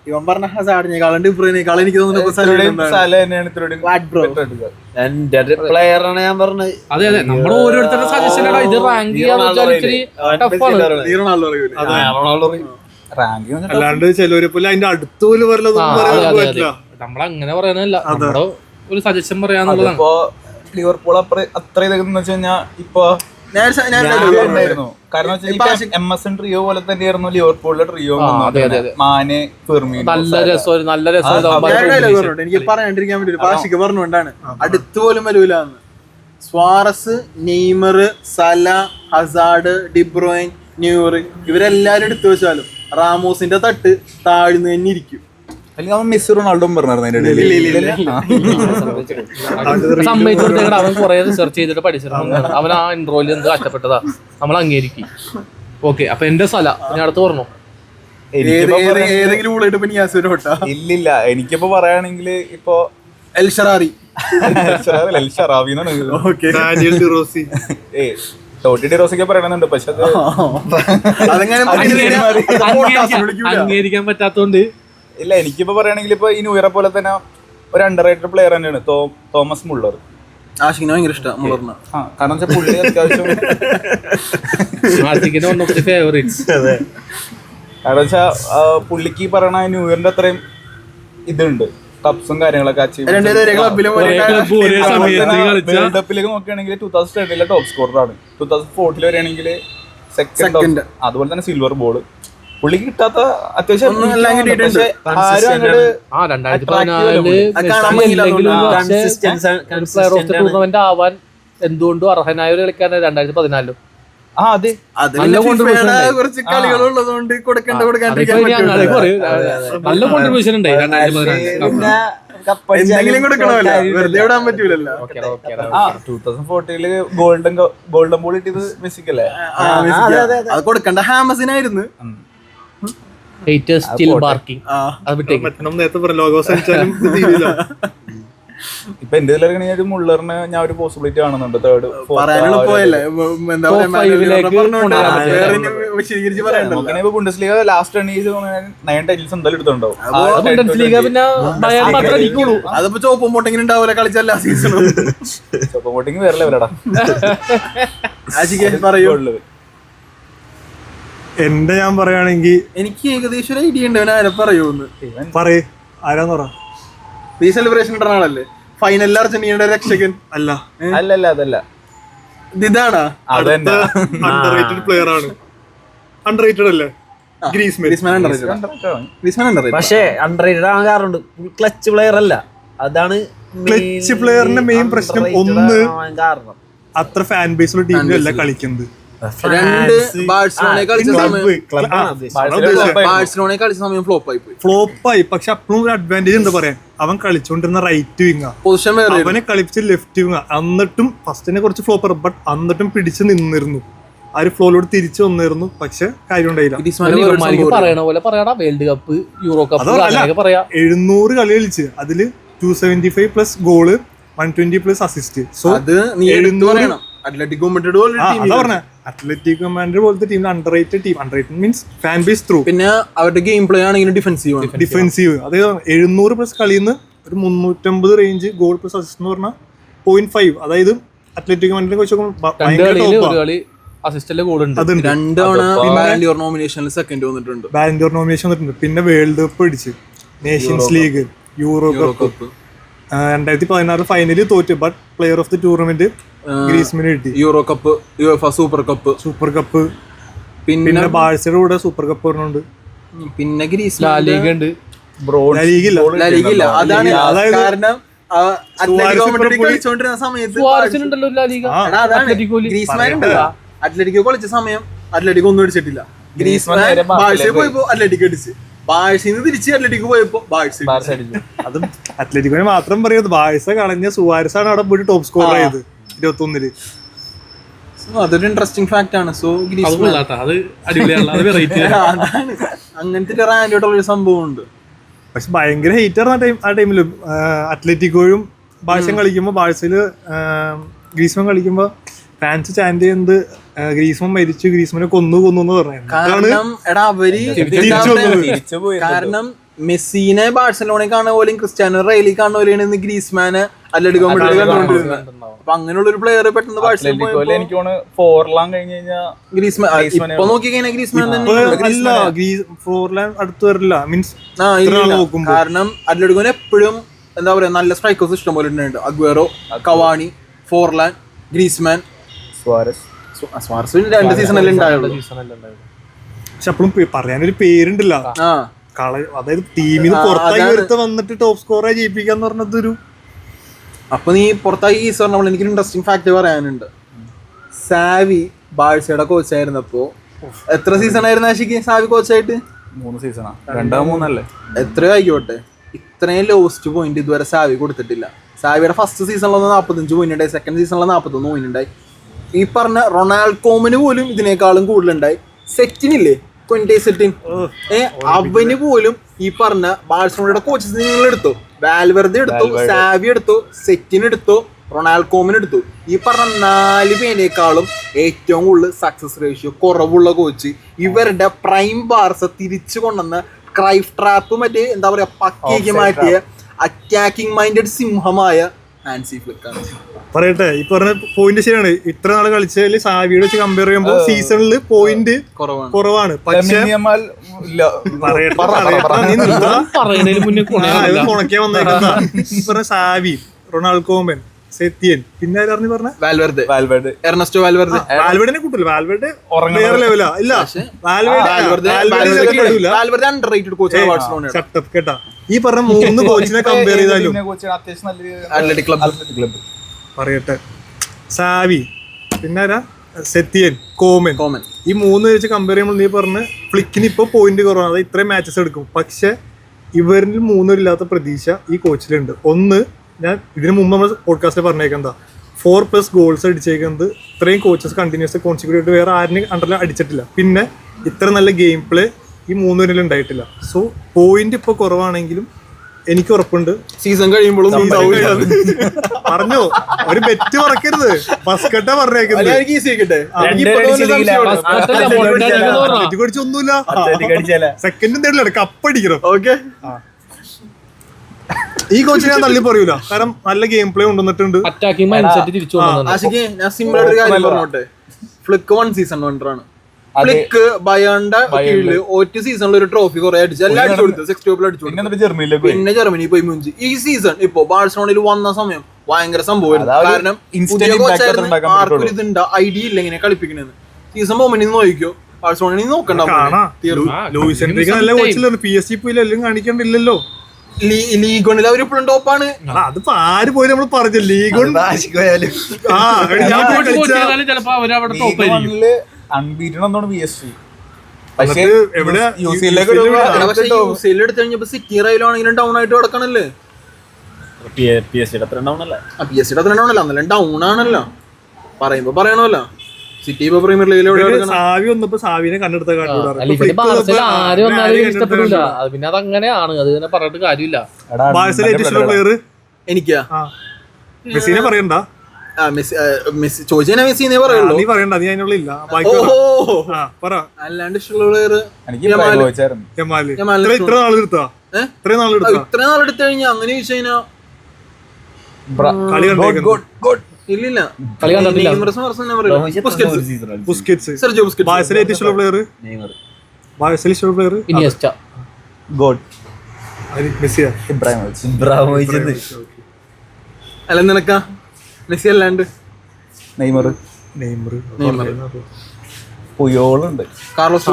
ഇവൻ പറഞ്ഞ ഹസാർഡിനേക്കാളും ഡിബ്രൂയിനേക്കാളും എനിക്ക് പ്ലെയറാണ് ഞാൻ പറഞ്ഞത്. അതെ അതെ നമ്മുടെ ഓരോരുത്തരുടെ സജഷൻ ഇത് റാങ്ക് അല്ലാണ്ട് ചിലവരെ പോലെ അതിന്റെ അടുത്ത് പോലും നമ്മളങ്ങനെ പറയാനല്ല, നമ്മുടെ ഒരു സജഷൻ പറയാന്നുള്ളതാണ്. ഇപ്പൊ ലിവർപൂൾ അത്ര ഇതെന്ന് വെച്ച് കഴിഞ്ഞാൽ ഇപ്പൊ കാരണം MSN ട്രിയോ പോലെ തന്നെയായിരുന്നു ലിവർപൂളിലെ ട്രിയോ. മാനെ, ഫെർമിനോ, നല്ല രസം, നല്ല രസം. എനിക്ക് പറയാണ്ടിരിക്കാൻ വേണ്ടി ഒരു ഭാഷയ്ക്ക് പറഞ്ഞുകൊണ്ടാണ് അടുത്ത് പോലും വരൂലെന്ന്. സ്വാറസ്, നെയ്മർ, സല, ഹസാർഡ്, ഡിബ്രോയിൻ, ന്യൂർ ഇവരെല്ലാരും എടുത്തു വെച്ചാലും റാമോസിന്റെ തട്ട് താഴ്ന്നു തന്നെ ഇരിക്കും. അല്ലെങ്കിൽ അവൻ മെസ്സി റൊണാൾഡോയും സമ്മതിച്ചോടത്തേക്ക് അവൻ കുറെ റിസർച്ച് ചെയ്തിട്ട് പഠിച്ചിട്ടുണ്ട്. അവൻ ആ ഇൻട്രോയിൽ എന്ത് കഷ്ടപ്പെട്ടതാ നമ്മൾ അംഗീകരിക്കും. ഓക്കെ, അപ്പൊ എന്റെ സ്ഥല ഞാൻ അടുത്ത് പറഞ്ഞു. ഏതെങ്കിലും ഇല്ലില്ല, എനിക്കിപ്പോ പറയാണെങ്കിൽ ഇപ്പൊ എൽ ഷറാറി ടോട്ടി ഡിറോസിക്ക് പറയണമെന്നുണ്ട്. പക്ഷെ അംഗീകരിക്കാൻ പറ്റാത്തോണ്ട് ഇല്ല, എനിക്കിപ്പോ പറയുകയാണെങ്കിൽ ഇപ്പൊ ഈ ന്യൂയറെ പോലെ തന്നെ ഒരു അണ്ടർ റേറ്റഡ് പ്ലെയർ തന്നെയാണ് തോമസ് മുള്ളർ. ആഷിക്കിന് ഭയങ്കര ഇഷ്ടമാണ് മുള്ളറിനെ. കാരണം വെച്ചാൽ പുള്ളി അത്യാവശ്യം കാരണം വെച്ചാൽ പുള്ളിക്ക് പറയണ ന്യൂയറിന്റെ അത്രയും ഇതുണ്ട്, കപ്സും കാര്യങ്ങളൊക്കെ അച്ചീവ്. വേൾഡ് കപ്പിലേക്ക് നോക്കുകയാണെങ്കിൽ 2010 ടോപ്പ് സ്കോററാണ്, 2014 വരെയാണെങ്കിൽ സെക്കൻഡ്, അതുപോലെ തന്നെ സിൽവർ ബോൾ. പുള്ളിക്ക് കിട്ടാത്ത അത്യാവശ്യം ടൂർണമെന്റ് ആവാൻ എന്തുകൊണ്ടും അർഹനായ ഒരു കളിക്കാരൻ 2014. കുറച്ച് കളികളുള്ളതുകൊണ്ട് നല്ല കോൺട്രിബ്യൂഷൻ ഉണ്ട്. എന്തെങ്കിലും കൊടുക്കണമല്ലോ, വെറുതെ വിടാൻ പറ്റൂലല്ലോ. 2014 ഗോൾഡൻ ബോൾ കിട്ടിയത് മെസ്സിക്കല്ലേ? അത് കൊടുക്കണ്ട ഹാമസിനായിരുന്നു. ഇപ്പൊ എന്റെ ഇതിലൊരു മുള്ളറിന് ഞാൻ ഒരു പോസിബിലിറ്റി കാണുന്നുണ്ട്. തേർഡ് ബുണ്ടസ്ലീഗ ലാസ്റ്റ് 9 ടൈറ്റിൽസ് എന്തായാലും എടുത്തിട്ടുണ്ടാവും. അതിപ്പോ ചോപ്പ് മോട്ടിങ്ങിന് ഉണ്ടാവില്ല കളിച്ചല്ല സീസണും. ചോപ്പ് മോട്ടിങ് വേറെ ലെവലടാ. പറയുള്ളൂ. എന്റെ ഞാൻ പറയുകയാണെങ്കിൽ എനിക്ക് ഏകദേശം ഒരു ഐഡിയ ഉണ്ട്. ആരെ പറയൂന്ന് പറയേ, ആരാന്ന് പറ. ഈ സെലിബ്രേഷൻ ഇടുന്ന ആളല്ലേ ഫൈനലിൽ അർജന്റീനയുടെ രക്ഷകൻ? അല്ല, അതല്ല. ഇതാണാ അണ്ടർറേറ്റഡ് പ്ലെയർ ആണ്. അണ്ടർറേറ്റഡ് അല്ലേ? പക്ഷേ അണ്ടർറേറ്റഡ് ആവാൻ കാരണമുണ്ട്. ക്ലച്ച് പ്ലെയർ അല്ല, അതാണ് ക്ലച്ച് പ്ലെയറിന്റെ മെയിൻ പ്രശ്നം. ഒന്ന്, അത്ര ഫാൻ ബേസുള്ള ടീമിലല്ല കളിക്കുന്നത്. രണ്ട് ബാഴ്സലോണയെ കളിച്ച സമയം ബാഴ്സലോണയെ കളിച്ച സമയം ഫ്ലോപ്പായി. പക്ഷെ അപ്പോഴും ഒരു അഡ്വാൻറ്റേജ് എന്താ പറയാ, അവൻ കളിച്ചോണ്ടിരുന്ന റൈറ്റ് വിങ്ങ, പൊസിഷൻ അവനെ കളിപ്പിച്ച് ലെഫ്റ്റ് വിങ്ങ. എന്നിട്ടും ഫസ്റ്റിനെ കുറച്ച് ഫ്ലോപ്പർ, ബട്ട് എന്നിട്ടും പിടിച്ച് നിന്നിരുന്നു. ആ ഒരു ഫ്ലോയിലൂടെ തിരിച്ചു വന്നിരുന്നു. പക്ഷെ കാര്യം ഉണ്ടായില്ല. പറയണ പോലെ പറയാടാ, വേൾഡ് കപ്പ്, യൂറോ കപ്പ് പറയാ. 700 കളി കളിച്ച് അതില് 275 plus goal, 120 plus assist. So അത് അത്ലറ്റിക്കോ മാഡ്രിഡ് പോലത്തെ team under rated team. Under rated means fan base through. പിന്നെ അവരുടെ ഗെയിം പ്ലേ ആണെങ്കിൽ ഡിഫെൻസീവ്. അത് 700 പ്ലസ് കളിയിൽ നിന്ന് ഒരു 350 റേഞ്ച് ഗോൾ പ്ലസ് അസിസ്റ്റ് എന്ന് പറഞ്ഞാൽ 0.5. അതായത് അത്ലറ്റിക്കോ മാഡ്രിഡിനെ വെച്ച് ബാലൻഡിയോർ നോമിനേഷൻ വന്നിട്ടുണ്ട്. പിന്നെ വേൾഡ് കപ്പ് അടിച്ച്, നേഷൻസ് ലീഗ്, യൂറോ കപ്പ്, 2016 ഫൈനലിൽ തോറ്റ്. But player of the tournament ഗ്രീസ്മാന് കിട്ടി. Euro cup, UEFA super cup, പിന്നെ ബാഴ്സയുടെ കൂടെ സൂപ്പർ കപ്പ് പറഞ്ഞുണ്ട്. പിന്നെ ലീഗ് ഉണ്ട്, ലീഗില്ല. അതാണ് കാരണം അത്ലറ്റിക്കോ കളിച്ച സമയം അത്ലറ്റിക്കോ ഒന്നും അടിച്ചിട്ടില്ല. ഗ്രീസ്മാൻ ബാഴ്സയിൽ പോയപ്പോ അത്ലറ്റിക്കോ അടിച്ച്, ബാഴ്സയിൽ തിരിച്ച് അത്ലറ്റിക്കോ പോയപ്പോ ബാഴ്സ. അതും അത്ലറ്റിക്കോനെ മാത്രം പറയുന്നത്, ബാഴ്സ കളഞ്ഞ സുവാരസ് ആണ് അവിടെ പോയിട്ട് ടോപ്പ് സ്കോർ ആയത് 21. അതൊരു ഇൻട്രസ്റ്റിംഗ് ഫാക്ട് ആണ്. സോ അങ്ങനത്തെ റാൻഡായിട്ടുള്ളൊരു സംഭവം ഉണ്ട്. പക്ഷെ ഭയങ്കര ഹെയ്റ്റർ ആ ടൈമില്. അത്ലറ്റിക്കോയും ബാഴ്സയും കളിക്കുമ്പോ, ബാഴ്സയില് ഗ്രീസ്മാൻ കളിക്കുമ്പോ ഫാൻസ് ചാൻഡ് ചെയ്യുന്നത് ഗ്രീസ്മാൻ മരിച്ചു, ഗ്രീസ്മാനെ കൊന്നു എന്ന് പറഞ്ഞു. കാരണം മെസ്സിനെ ബാഴ്സലോണയെ കാണുന്ന പോലെയും ക്രിസ്ത്യാനോ റയലി കാണുന്ന പോലെയാണ് ഗ്രീസ്മാനെ അത്ലറ്റിക്കോ മാഡ്രിഡ് കണ്ടുകൊണ്ടിരുന്നത്. അപ്പൊ അങ്ങനെയുള്ള ഒരു പ്ലെയർ പെട്ടെന്ന് ബാഴ്സലോണ ഇപ്പൊ നോക്കി കഴിഞ്ഞാൽ ഗ്രീസ്മാൻ അടുത്ത് വരില്ല. മീൻസ് കാരണം അത്ലറ്റിക്കോന് എപ്പോഴും എന്താ പറയാ, നല്ല സ്ട്രൈക്കേഴ്സ് ഇഷ്ടം പോലെ ഉണ്ട്. Aguero, Cavani, Forlan, Griezmann, Suarez 2 സീസണല്ലേ ഉണ്ടായുള്ളൂ. പക്ഷെ അപ്പോഴും പറയാനൊരു പേരുണ്ടല്ലോ, അതായത് ടീമിൽ പുറത്തായി ഒരുത്ത വന്നിട്ട് ടോപ്പ് സ്കോറായി ജയിപ്പിക്കാന്ന് പറഞ്ഞതൊരു. അപ്പൊ നീ പുറത്തായി ഈ പറഞ്ഞപ്പോൾ എനിക്കൊരു ഇൻട്രസ്റ്റിംഗ് ഫാക്ട് പറയാനുണ്ട്. സാവി ബാഴ്സയുടെ കോച്ചായിരുന്നപ്പോ എത്ര സീസൺ ആയിരുന്നു ആഷിക്ക് സാവി കോച്ചായിട്ട്? 3 സീസണാ, 2-3 എത്രയോ ആയിക്കോട്ടെ, ഇത്രയും ലോസ്റ്റ് പോയിന്റ് ഇതുവരെ സാവി കൊടുത്തിട്ടില്ല. സാവിയുടെ ഫസ്റ്റ് സീസണിലൊന്ന് 45 പോയിന്റ് ഉണ്ടായി, സെക്കൻഡ് സീസണിൽ 41 പോയിന്റ് ഉണ്ടായി. ഈ പറഞ്ഞ റൊണാൾഡോമിന് പോലും ഇതിനേക്കാളും കൂടുതലുണ്ടായി. സെറ്റിനില്ലേ, സെറ്റിൻ, അവന് പോലും ഈ പറഞ്ഞ ബാഴ്സലോണയുടെ കോച്ചസ് നിങ്ങൾ എടുത്തു, വാൽവെർദെ എടുത്തു, സാവി എടുത്തു, സെറ്റിൻ എടുത്തു, റൊണാൾഡോമിന് എടുത്തു. ഈ പറഞ്ഞ 4 പേരേക്കാളും ഏറ്റവും കൂടുതൽ സക്സസ് റേഷ്യോ കുറവുള്ള കോച്ച്, ഇവരുടെ പ്രൈം ബാർസ തിരിച്ചു കൊണ്ടുവന്ന ക്രൈഫ് ട്രാപ്പ് മറ്റേ എന്താ പറയാ പക്കയ്ക്ക് മാറ്റിയ അറ്റാക്കിംഗ് മൈൻഡഡ് സിംഹമായ ഹാൻസി ഫ്ലിക്ക് ആണ്. പറയട്ടെ, ഈ പറഞ്ഞ പോയിന്റ് ശരിയാണ്. ഇത്ര നാള് കളിച്ചതിൽ സാവിയുടെ വെച്ച് കമ്പയർ ചെയ്യുമ്പോൾ സീസണില് പോയിന്റ് കുറവാണ്. പക്ഷേ ഉണക്കാൻ വന്നേക്കുന്ന ഈ പറഞ്ഞ സാവി, റൊണാൾഡോ, സെത്തിയൻ, പിന്നെ ആരായിരുന്നു പറഞ്ഞ വാൽവെർദെ, എർണസ്റ്റോ വാൽവെർദെ. വാൽവെർഡിനെ കൂട്ടില്ല, വാൽവെർഡ് വേറെ ലെവലാ. ഇല്ല, കേട്ടാ. ഈ പറഞ്ഞ 3 കോച്ചിനെ കമ്പയർ ചെയ്താലും പറയട്ടെ, സാവി, പിന്നെ ആരാ, സെത്തിയൻ, കോമൻ, ഈ 3 വെച്ച് കമ്പയർ ചെയ്യുമ്പോൾ നീ പറഞ്ഞ് ഫ്ലിക്കിന് ഇപ്പൊ പോയിന്റ് കുറവാണ്, അത് ഇത്രയും മാച്ചസ് എടുക്കും. പക്ഷെ ഇവരിൽ 3 ഇല്ലാത്ത പ്രതീക്ഷ ഈ കോച്ചിലുണ്ട്. ഒന്ന്, ഞാൻ ഇതിനു മുമ്പ് നമ്മൾ പോഡ്കാസ്റ്റിൽ പറഞ്ഞേക്കെന്താ, 4+ ഗോൾസ് അടിച്ചേക്കുന്നത് ഇത്രയും കോച്ചസ് കണ്ടിന്യൂസ് കോൺസിക്യൂട്ടീവ് വേറെ ആരും അണ്ടറിൽ അടിച്ചിട്ടില്ല. പിന്നെ ഇത്ര നല്ല ഗെയിം പ്ലേ ഈ 3 പേരിലും ഉണ്ടായിട്ടില്ല. സോ പോയിന്റ് ഇപ്പൊ കുറവാണെങ്കിലും എനിക്ക് ഉറപ്പുണ്ട് സീസൺ കഴിയുമ്പോഴും പറഞ്ഞോ, ഒരു ബെറ്റ് പറക്കരുത്. ബസ്കട്ട പറഞ്ഞേക്കുന്നത് ഒന്നുമില്ല, സെക്കൻഡും തേടില്ല, കപ്പടിക്കണം. ഓക്കെ, ഈ കോച്ചിനെ ഞാൻ തള്ളി പറയൂല, കാരണം നല്ല ഗെയിം പ്ലേ കൊണ്ടുവന്നിട്ടുണ്ട്. ആഷിക്ക് ഞാൻ സിമ്പിൾ ആയിട്ട് ഒരു കാര്യം പറഞ്ഞോട്ടെ, ഫ്ലിക്ക് 1 സീസൺ വണ്ടറാണ്. ഫ്ലിക്ക് ബയേണിന്റെ കീഴില് ഒറ്റ സീസണിൽ ഒരു ട്രോഫി കുറെ അടിച്ചു, എല്ലാം അടിച്ചു കൊടുത്തു, 6 ട്രോഫിൽ അടിച്ചു കൊടുത്തു. പിന്നെ ജർമ്മനി പോയി മുഞ്ചി. ഈ സീസൺ ഇപ്പൊ ബാഴ്സലോണയിൽ വന്ന സമയം ഭയങ്കര സംഭവമായിരുന്നു. കാരണം പുതിയ കോച്ചായിരുന്നു, ആർക്കും ഇതുണ്ട് ഐഡിയ ഇല്ല എങ്ങനെ കളിപ്പിക്കണെന്ന്. സീസൺ മൊമെന്റ് നോക്കിക്കോ, ബാഴ്സലോണയിൽ നോക്കണ്ട. PSG പോയില്ല, എല്ലാം കാണിക്കണ്ടില്ലല്ലോ. ലീഗോണിൽ അവർ ഇപ്പോഴും ടോപ്പാണ്. അതിപ്പോ ആര് പോയി നമ്മൾ പറഞ്ഞു ലീഗ് ആശിക്കോയാലും ചിലപ്പോ അവരവിടെ ടോപ്പ് ആയിരിക്കും. അൺബീറ്റഡ് ഒന്നാണ് PSG. പക്ഷേ എവിടെ UCL-ലേക്ക് പക്ഷെ UCL എടുത്തു കഴിഞ്ഞപ്പോ സിറ്റി റൈലാണെങ്കിലും ഡൗൺ ആയിട്ട് കിടക്കണല്ലേ. PSG അത്ര ഡൗൺ അല്ല, PSG അത്ര ഡൗൺ അല്ല, എന്നാലും ഡൗൺ ആണല്ലോ പറയുമ്പോ പറയണല്ലോ. സിറ്റി ഇപ്പൊ പ്രീമിയർ ലീഗിൽ സാവി വന്നപ്പോ സാവിനെ കണ്ടെടുത്ത അല്ല ഇവര് ബാർസയിൽ ആര് വന്നാലും ഇഷ്ടപ്പെടില്ല. അത് പിന്നെ അതങ്ങനെയാണ്, അത് തന്നെ പറഞ്ഞിട്ട് കാര്യമില്ല. പ്ലെയർ എനിക്കാ മെസ്സിനെ പറയണ്ട, മെസ്സി ചോദിച്ചാൽ മെസ്സിനെ പറയുള്ളൂ. നീ പറയണ്ട, നീ അതിനുള്ള ഇല്ല. പറ അല്ലാണ്ട് ഇഷ്ടമുള്ള പ്ലെയർ എനിക്ക് ചോദിച്ചായിരുന്നു. യമാല് ഇത്ര നാളെടുത്താ ഇത്ര നാളെടുത്ത് കഴിഞ്ഞാ അങ്ങനെ ചോദിച്ചു കഴിഞ്ഞാ കളി കണ്ടേക്കുന്നു. ഇല്ലില്ല, കളി കണ്ടിട്ടില്ല. ബാഴ്സയിൽ ഏറ്റവും ഇഷ്ടമുള്ള പ്ലെയർ, ബാഴ്സയിൽ ഇഷ്ടമുള്ള പ്ലെയർ ഇനിയെസ്റ്റ. ഗോഡ് മെസ്സിയാ. ഇബ്രാഹിമോവിച്ച്. അല്ല നിനക്കാ മെസ്സി അല്ലാണ്ട് നെയ്മർ, പുയോളുണ്ട്, കാർലോസ്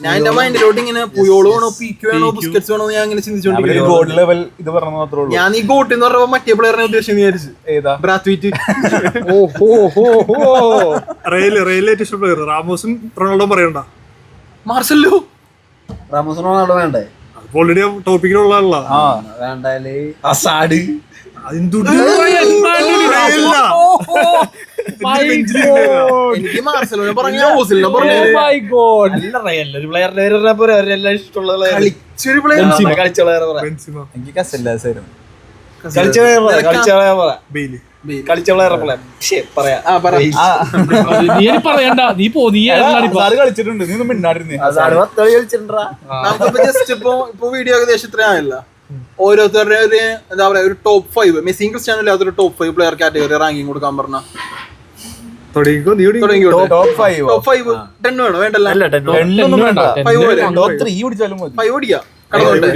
ഞാൻ എന്റെ മൈൻഡിലോട്ട് ഇങ്ങനെ പുയോള് വേണോ പീക്ക് വേണോ ബുസ്കറ്റ്സ് വേണോ ഞാൻ ഇങ്ങനെ ചിന്തിച്ചോണ്ടിരിക്കുന്നു. ഗോഡ് ലെവൽ ഇത് പറഞ്ഞു മാത്രമേ ഉള്ളൂ. ഞാൻ ഈ ഗോട്ട് എന്ന് പറഞ്ഞപ്പോ മറ്റേ പ്ലെയറിനെ ഉദ്ദേശിച്ചു വിചാരിച്ചു. ഏതാ? ബ്രാത്വീറ്റ്. റയലിൽ ഏറ്റവും ഇഷ്ടമുള്ള പ്ലെയർ റാമോസും റൊണാൾഡോ പറയണ്ട. മാർസലോ റാമോസ് റൊണാൾഡോ വേണ്ടേ? ഓൾറെഡി ടോപ്പിക്കിലുള്ള വേണ്ടാലേ അസാഡ് എനിക്ക് മാർസലോനെ പറഞ്ഞ ഓസിലിനെ പറഞ്ഞു ഒരു പ്ലെയറിന്റെ പേര് അവരെല്ലാം ഇഷ്ടമുള്ള കളിച്ചൊരു പ്ലെയർ കളിച്ച പ്ലെയർ എനിക്ക് കസല്ലാസായിരുന്നു. കളിച്ച പ്ലെയർ പറയാ നീ പറയണ്ട, നീ പോ, നീ കളിച്ചിട്ടുണ്ട്, നീ ഒന്നും മിണ്ടാടിരുന്നേ. കളിച്ചിട്ടുണ്ടാ. നമുക്കിപ്പോ ജസ്റ്റ് ഇപ്പൊ വീഡിയോ ഏകദേശം ഇത്രയാണല്ലോ. ഓരോരുത്തരുടെ ഒരു എന്താ പറയാ ഒരു ടോപ്പ് 5 മെസ്സിയും ക്രിസ്ത്യാനോ ഇല്ലാത്തൊരു ടോപ്പ് 5 പ്ലെയർ കാറ്റഗറി റാങ്കിങ് കൊടുക്കാൻ പറഞ്ഞ ടോപ്പ് 5 10 വേണോ? വേണ്ടല്ലോ, 5 പിടിച്ചാലും മതി. 5 ഓടിക്കാം കടന്നുണ്ട്.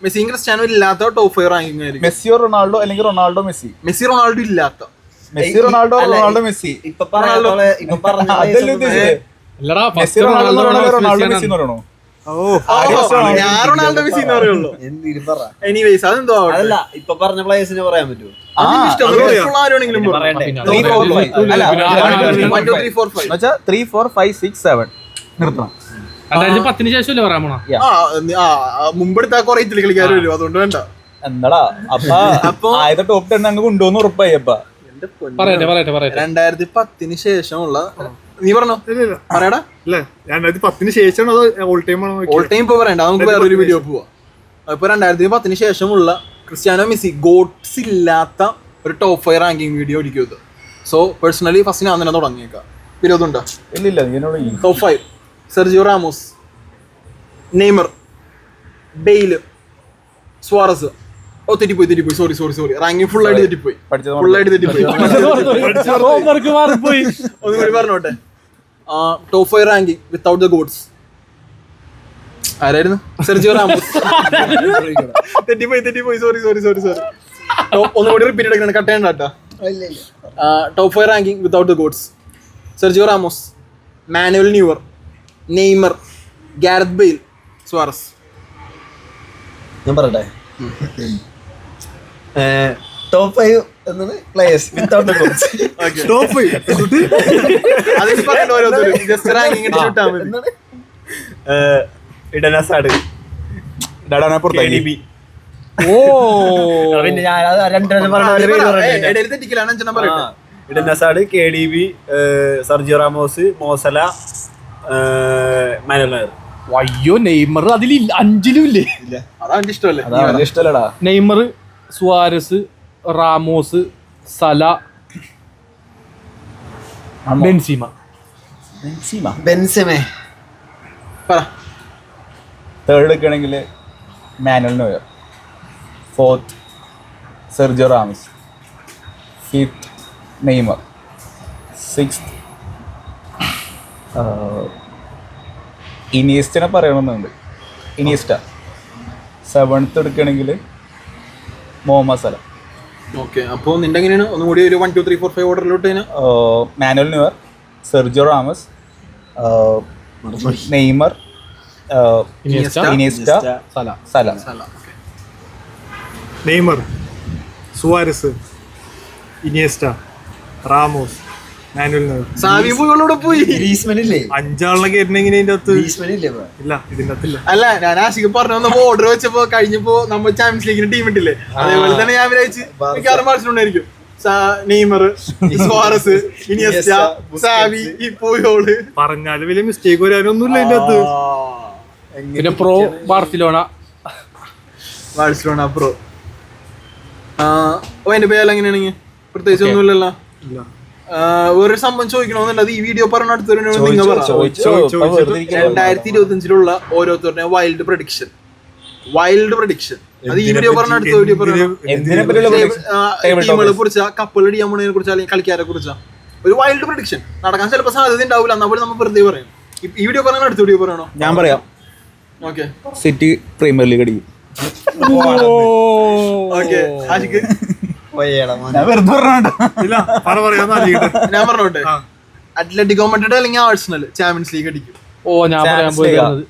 മെസ്സിയും ക്രിസ്ത്യാനോ ഇല്ലാത്ത ടോപ്പ് 5 റാങ്കിങ് ആയിരിക്കും. മെസ്സിയോ റൊണാൾഡോ അല്ലെങ്കിൽ റൊണാൾഡോ മെസ്സി. മെസ്സി റൊണാൾഡോ ഇല്ലാത്ത മെസ്സി റൊണാൾഡോ റൊണാൾഡോ മെസ്സി. ഇപ്പൊ പറഞ്ഞ അതല്ലേ ഉദ്ദേശിച്ചത്. മെസ്സി റൊണാൾഡോ റൊണാൾഡോ മെസ്സി എന്ന് പറയണോ? ഞാൻ റൊണാൾഡോ മെസ്സി എന്ന് പറയുള്ളൂ. എനിവേസ് അതെന്തോ അതല്ല, ഇപ്പൊ പറഞ്ഞ പ്ലേയേഴ്സിനെ പറയാൻ പറ്റുമോ? ആരോണെങ്കിലും 3 4 5 6 7 നിർത്തണം. 2010 ശേഷമല്ലേ പറയാൻ പോണ? മുമ്പെടുത്താ കൊറേ ഇറ്റലി കളിക്കാർ വരും, അതുകൊണ്ട് വേണ്ട. എന്താടാ അപ്പൊ ആദ്യത്തെ ടോപ്പ് 10 അങ്ങ് കൊണ്ടുപോകുന്ന ഉറപ്പായി. അപ്പൊ പറയട്ടെ 2010 ശേഷമുള്ള നീ പറഞ്ഞോ പറയടാ. അല്ലേ 2010 ശേഷമാണ് അത് ഓൾ ടൈം ആണോ? ഓൾ ടൈം ഇപ്പൊ പറയണ്ട, നമുക്ക് വേറൊരു വീഡിയോ പോവാ. ഇപ്പൊ 2010 ശേഷമുള്ള ക്രിസ്ത്യാനോ മെസ്സി ഗോട്ട്സ് ഇല്ലാത്ത ഒരു ടോപ്പ് 5 റാങ്കിങ് വീഡിയോ ഇരിക്കും. സോ പേഴ്സണലി ഫസ്റ്റ് ഞാൻ തന്നെ തുടങ്ങിയേക്കാം. വിരോധമുണ്ടോ? ഇല്ലില്ല, top 5 Sergio Ramos, Neymar, Bale, Suarez. തെറ്റിപ്പോയി സോറി റാങ്കിങ് ഫുള്ളായിട്ട് തെറ്റിപ്പോയി. ഒന്നുകൂടി പറഞ്ഞോട്ടെ. Top 5 ranking without the gods ആരായിരുന്നു? Sergio Ramos. തെറ്റിപ്പോയി സോറി. ഒന്നുകൂടി റിപ്പീറ്റ് എടുക്കണം, കട്ട് ചെയ്യണ്ട കേട്ടോ. Top 5 ranking without the gods: Sergio Ramos, Manuel Neuer, Neymar, Gareth Bale, Suarez. ഞാൻ പറയട്ടെ, ടോപ്പ് 5 എന്നത് പ്ലേയേഴ്സ് വിത്തൗട്ട് ഗോൾസ്. ടോപ്പ് 5 അതിന് പറയണ്ട, ഓരോരുത്തരും ജസ്റ്റ് റാങ്കിങ് ഇട്ടാ മതി. Eden Hazard, KDB. പിന്നെ ഞാൻ രണ്ടെണ്ണം ഇടയിൽ തെറ്റിക്കലാണ്, അഞ്ചെണ്ണം പറയട്ടെ. Eden Hazard, KDB, Sergio Ramos, Mo Salah, Manuel Neuer. അയ്യോ, നെയ്മർ അതിൽ 5ലും ഇല്ലേ? അതാണ് ഇഷ്ടമല്ലേ? ഇഷ്ടല്ലടാ. Neymar, Suarez, Ramos, Salah, Benzema. പറ. തേർഡ് എടുക്കുകയാണെങ്കിൽ Manuel Neuer, 4th Sergio Ramos, 5th Neymar, 6th ഇനിയസ്റ്റനെ പറയണമെന്നുണ്ട്, ഇനിയസ്റ്റ. 7th എടുക്കുകയാണെങ്കിൽ മുഹമ്മദ് സല. ഓക്കെ, അപ്പോൾ നിന്റെ എങ്ങനെയാണ് ഒന്നും കൂടി ഒരു 1 2 3 4 5 ഓർഡറിലോട്ട്? Manuel Neuer, Sergio Ramos, Neymar, Iniesta, Salah. Neymar, Suarez, Iniesta, Ramos, Manuel Neuer. Xavi പോയിടെ പോയി. ഗ്രീസ്മൻ ഇല്ലേ? 5 കയറ്റണെങ്കിൽ ഇതിന്റെ അകത്ത് ഗ്രീസ്മൻ ഇല്ലേ bro? ഇല്ല, ഇതിന്റെ അകത്തില്ല. അല്ല ഞാൻ ആശിക്ക് പറഞ്ഞു വന്നപ്പോ ഓർഡർ വെച്ചപ്പോ കഴിഞ്ഞപ്പോ നമ്മൾ ചാമ്പ്യൻസ് ലീഗിന് ടീം ഇട്ടില്ലേ, അതേപോലെ തന്നെ ഞാൻ വിചാരിച്ച് മിക്കവാറും മത്സരമുണ്ടായിരിക്കും. നെയ്മർ, സുവാരസ്, ഇനിയസ്റ്റ, സാവി, ഈ പോയോള്. പറഞ്ഞാല് വലിയ മിസ്റ്റേക്ക് വരാനൊന്നുമില്ല ഇതിന്റെ അകത്ത്. പിന്നെ പ്രോ ബാർസിലോണ. Barcelona pro. അതിന്റെ പേര് എങ്ങനെയാണെങ്കിൽ പ്രത്യേകിച്ച് ഒന്നുമില്ലല്ലോ. ഇല്ല. വേറൊരു സംഭവം ചോദിക്കണമെന്നുണ്ട്, അത് ഈ വീഡിയോ പറഞ്ഞ അടുത്തൊരു നിങ്ങൾ പറ. 2025 ഓരോരുത്തരുടെ വൈൽഡ് പ്രഡിക്ഷൻ അത് ഈ വീഡിയോ പറഞ്ഞ അടുത്ത വീഡിയോ പറയണം. ടീമുകളെ കുറിച്ചാ, കപ്പൽ അടിയാൻ പോണതിനെ കുറിച്ചാ, അല്ലെങ്കിൽ കളിക്കാരെ കുറിച്ചാ ഒരു വൈൽഡ് പ്രഡിക്ഷൻ. നടക്കാൻ ചിലപ്പോൾ സാധ്യത ഉണ്ടാവില്ല, എന്നാൽ പോലും നമ്മൾ വെറുതെ പറയാം. ഈ വീഡിയോ പറഞ്ഞ അടുത്ത വീഡിയോ പറയണോ? ഞാൻ പറയാം, ഓക്കെ സിറ്റി പ്രീമിയർ ലീഗ് അടിക്കും. ഓക്കെ ആശിക്ക് ഞാൻ വെറുതെ പറഞ്ഞോട്ടോ. ഇല്ല, പറയാന്ന് ആലോചിക്കട്ടെ. ഞാൻ പറഞ്ഞോട്ടെ, അത്ലറ്റിക്കോ മാഡ്രിഡ് അല്ലെങ്കിൽ ആഴ്സണൽ ചാമ്പ്യൻസ് ലീഗ് അടിക്കും. ഓ ഞാൻ പറയാൻ പോയിരുന്നത്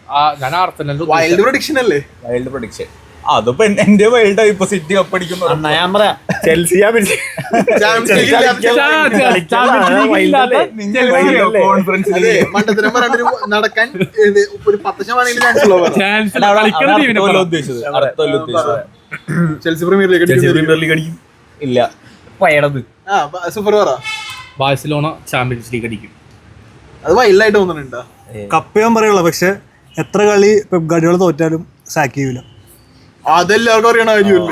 ഞാൻ ആർസനൽ. വൈൽഡ് പ്രഡിക്ഷൻ അല്ലേ? വൈൽഡ് പ്രൊഡിക്ഷൻ അതിപ്പോ എന്റെ വൈൽഡ് ഇപ്പൊ സിറ്റി കപ്പടിക്കുന്നു. ഞാൻ പറയാം ചെൽസി ചാമ്പ്യൻസ് ലീഗ് അതെ മണ്ടത്തരം പറഞ്ഞിട്ട് നടക്കാൻ ഒരു 10% ചാൻസ് ഉള്ള ഉദ്ദേശിച്ചത് അടുത്ത കൊല്ലം ഉദ്ദേശിച്ചത്. ചെൽസി പ്രീമിയർ ലീഗ് അടിക്കും. ഇല്ല, പയടത് സൂപ്പർ പറ. ബാഴ്സലോണ ചാമ്പ്യൻസ് ലീഗ് അടിക്കും. അത് വൈൽഡായിട്ട് തോന്നുന്നുണ്ടോ? കപ്പ് ഞാൻ പറയുള്ളൂ, പക്ഷെ എത്ര കളി പെപ് ഗാർഡിയോള തോറ്റാലും സാക്ക് ചെയ്യൂല. അതെല്ലാവർക്കും അറിയണ കാര്യമല്ലേ.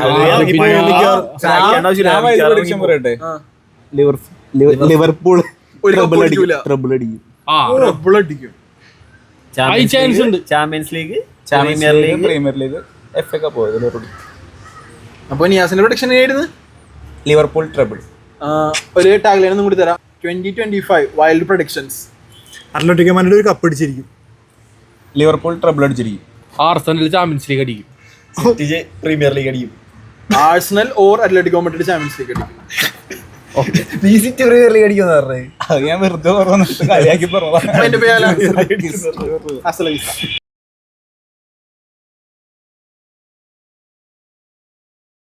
ലിവർപൂൾ ഒരു കപ്പ് അടിക്കൂല. ട്രബിൾ അടിക്കും. ഡബിൾ അടിക്കും. ഹൈ ചാൻസ് ഉണ്ട്. Champions league, premier league, FA cup പോയത്. അപ്പൊ നിയാസിന്റെ പ്രൊഡിക്ഷൻ ആയിരുന്നു ലിവർപൂൾ ട്രബിൾ. ഒരു ടാഗ്ലൈൻ കൂടി തരാം. 2025 വൈൽഡ് പ്രൊഡിക്ഷൻസ്. അത്ലറ്റിക്കോ മാഡ്രിഡ് ഒരു കപ്പ് അടിച്ചിരിക്കും. ലിവർപൂൾ ട്രബിൾ അടിച്ചിരിക്കും. ആർസനൽ ചാമ്പ്യൻസ് ലീഗ് അടിക്കും. പ്രീമിയർ ലീഗ് അടിക്കും. Arsenal or Atletico Madrid champions league അടിക്കും. പ്രീമിയർ ലീഗ് അടിക്കുമെന്ന് പറഞ്ഞത് അത് ഞാൻ വെറുതെ പറഞ്ഞ കളിയാക്കി പറഞ്ഞതാണ്. അതിന്റെ പേര്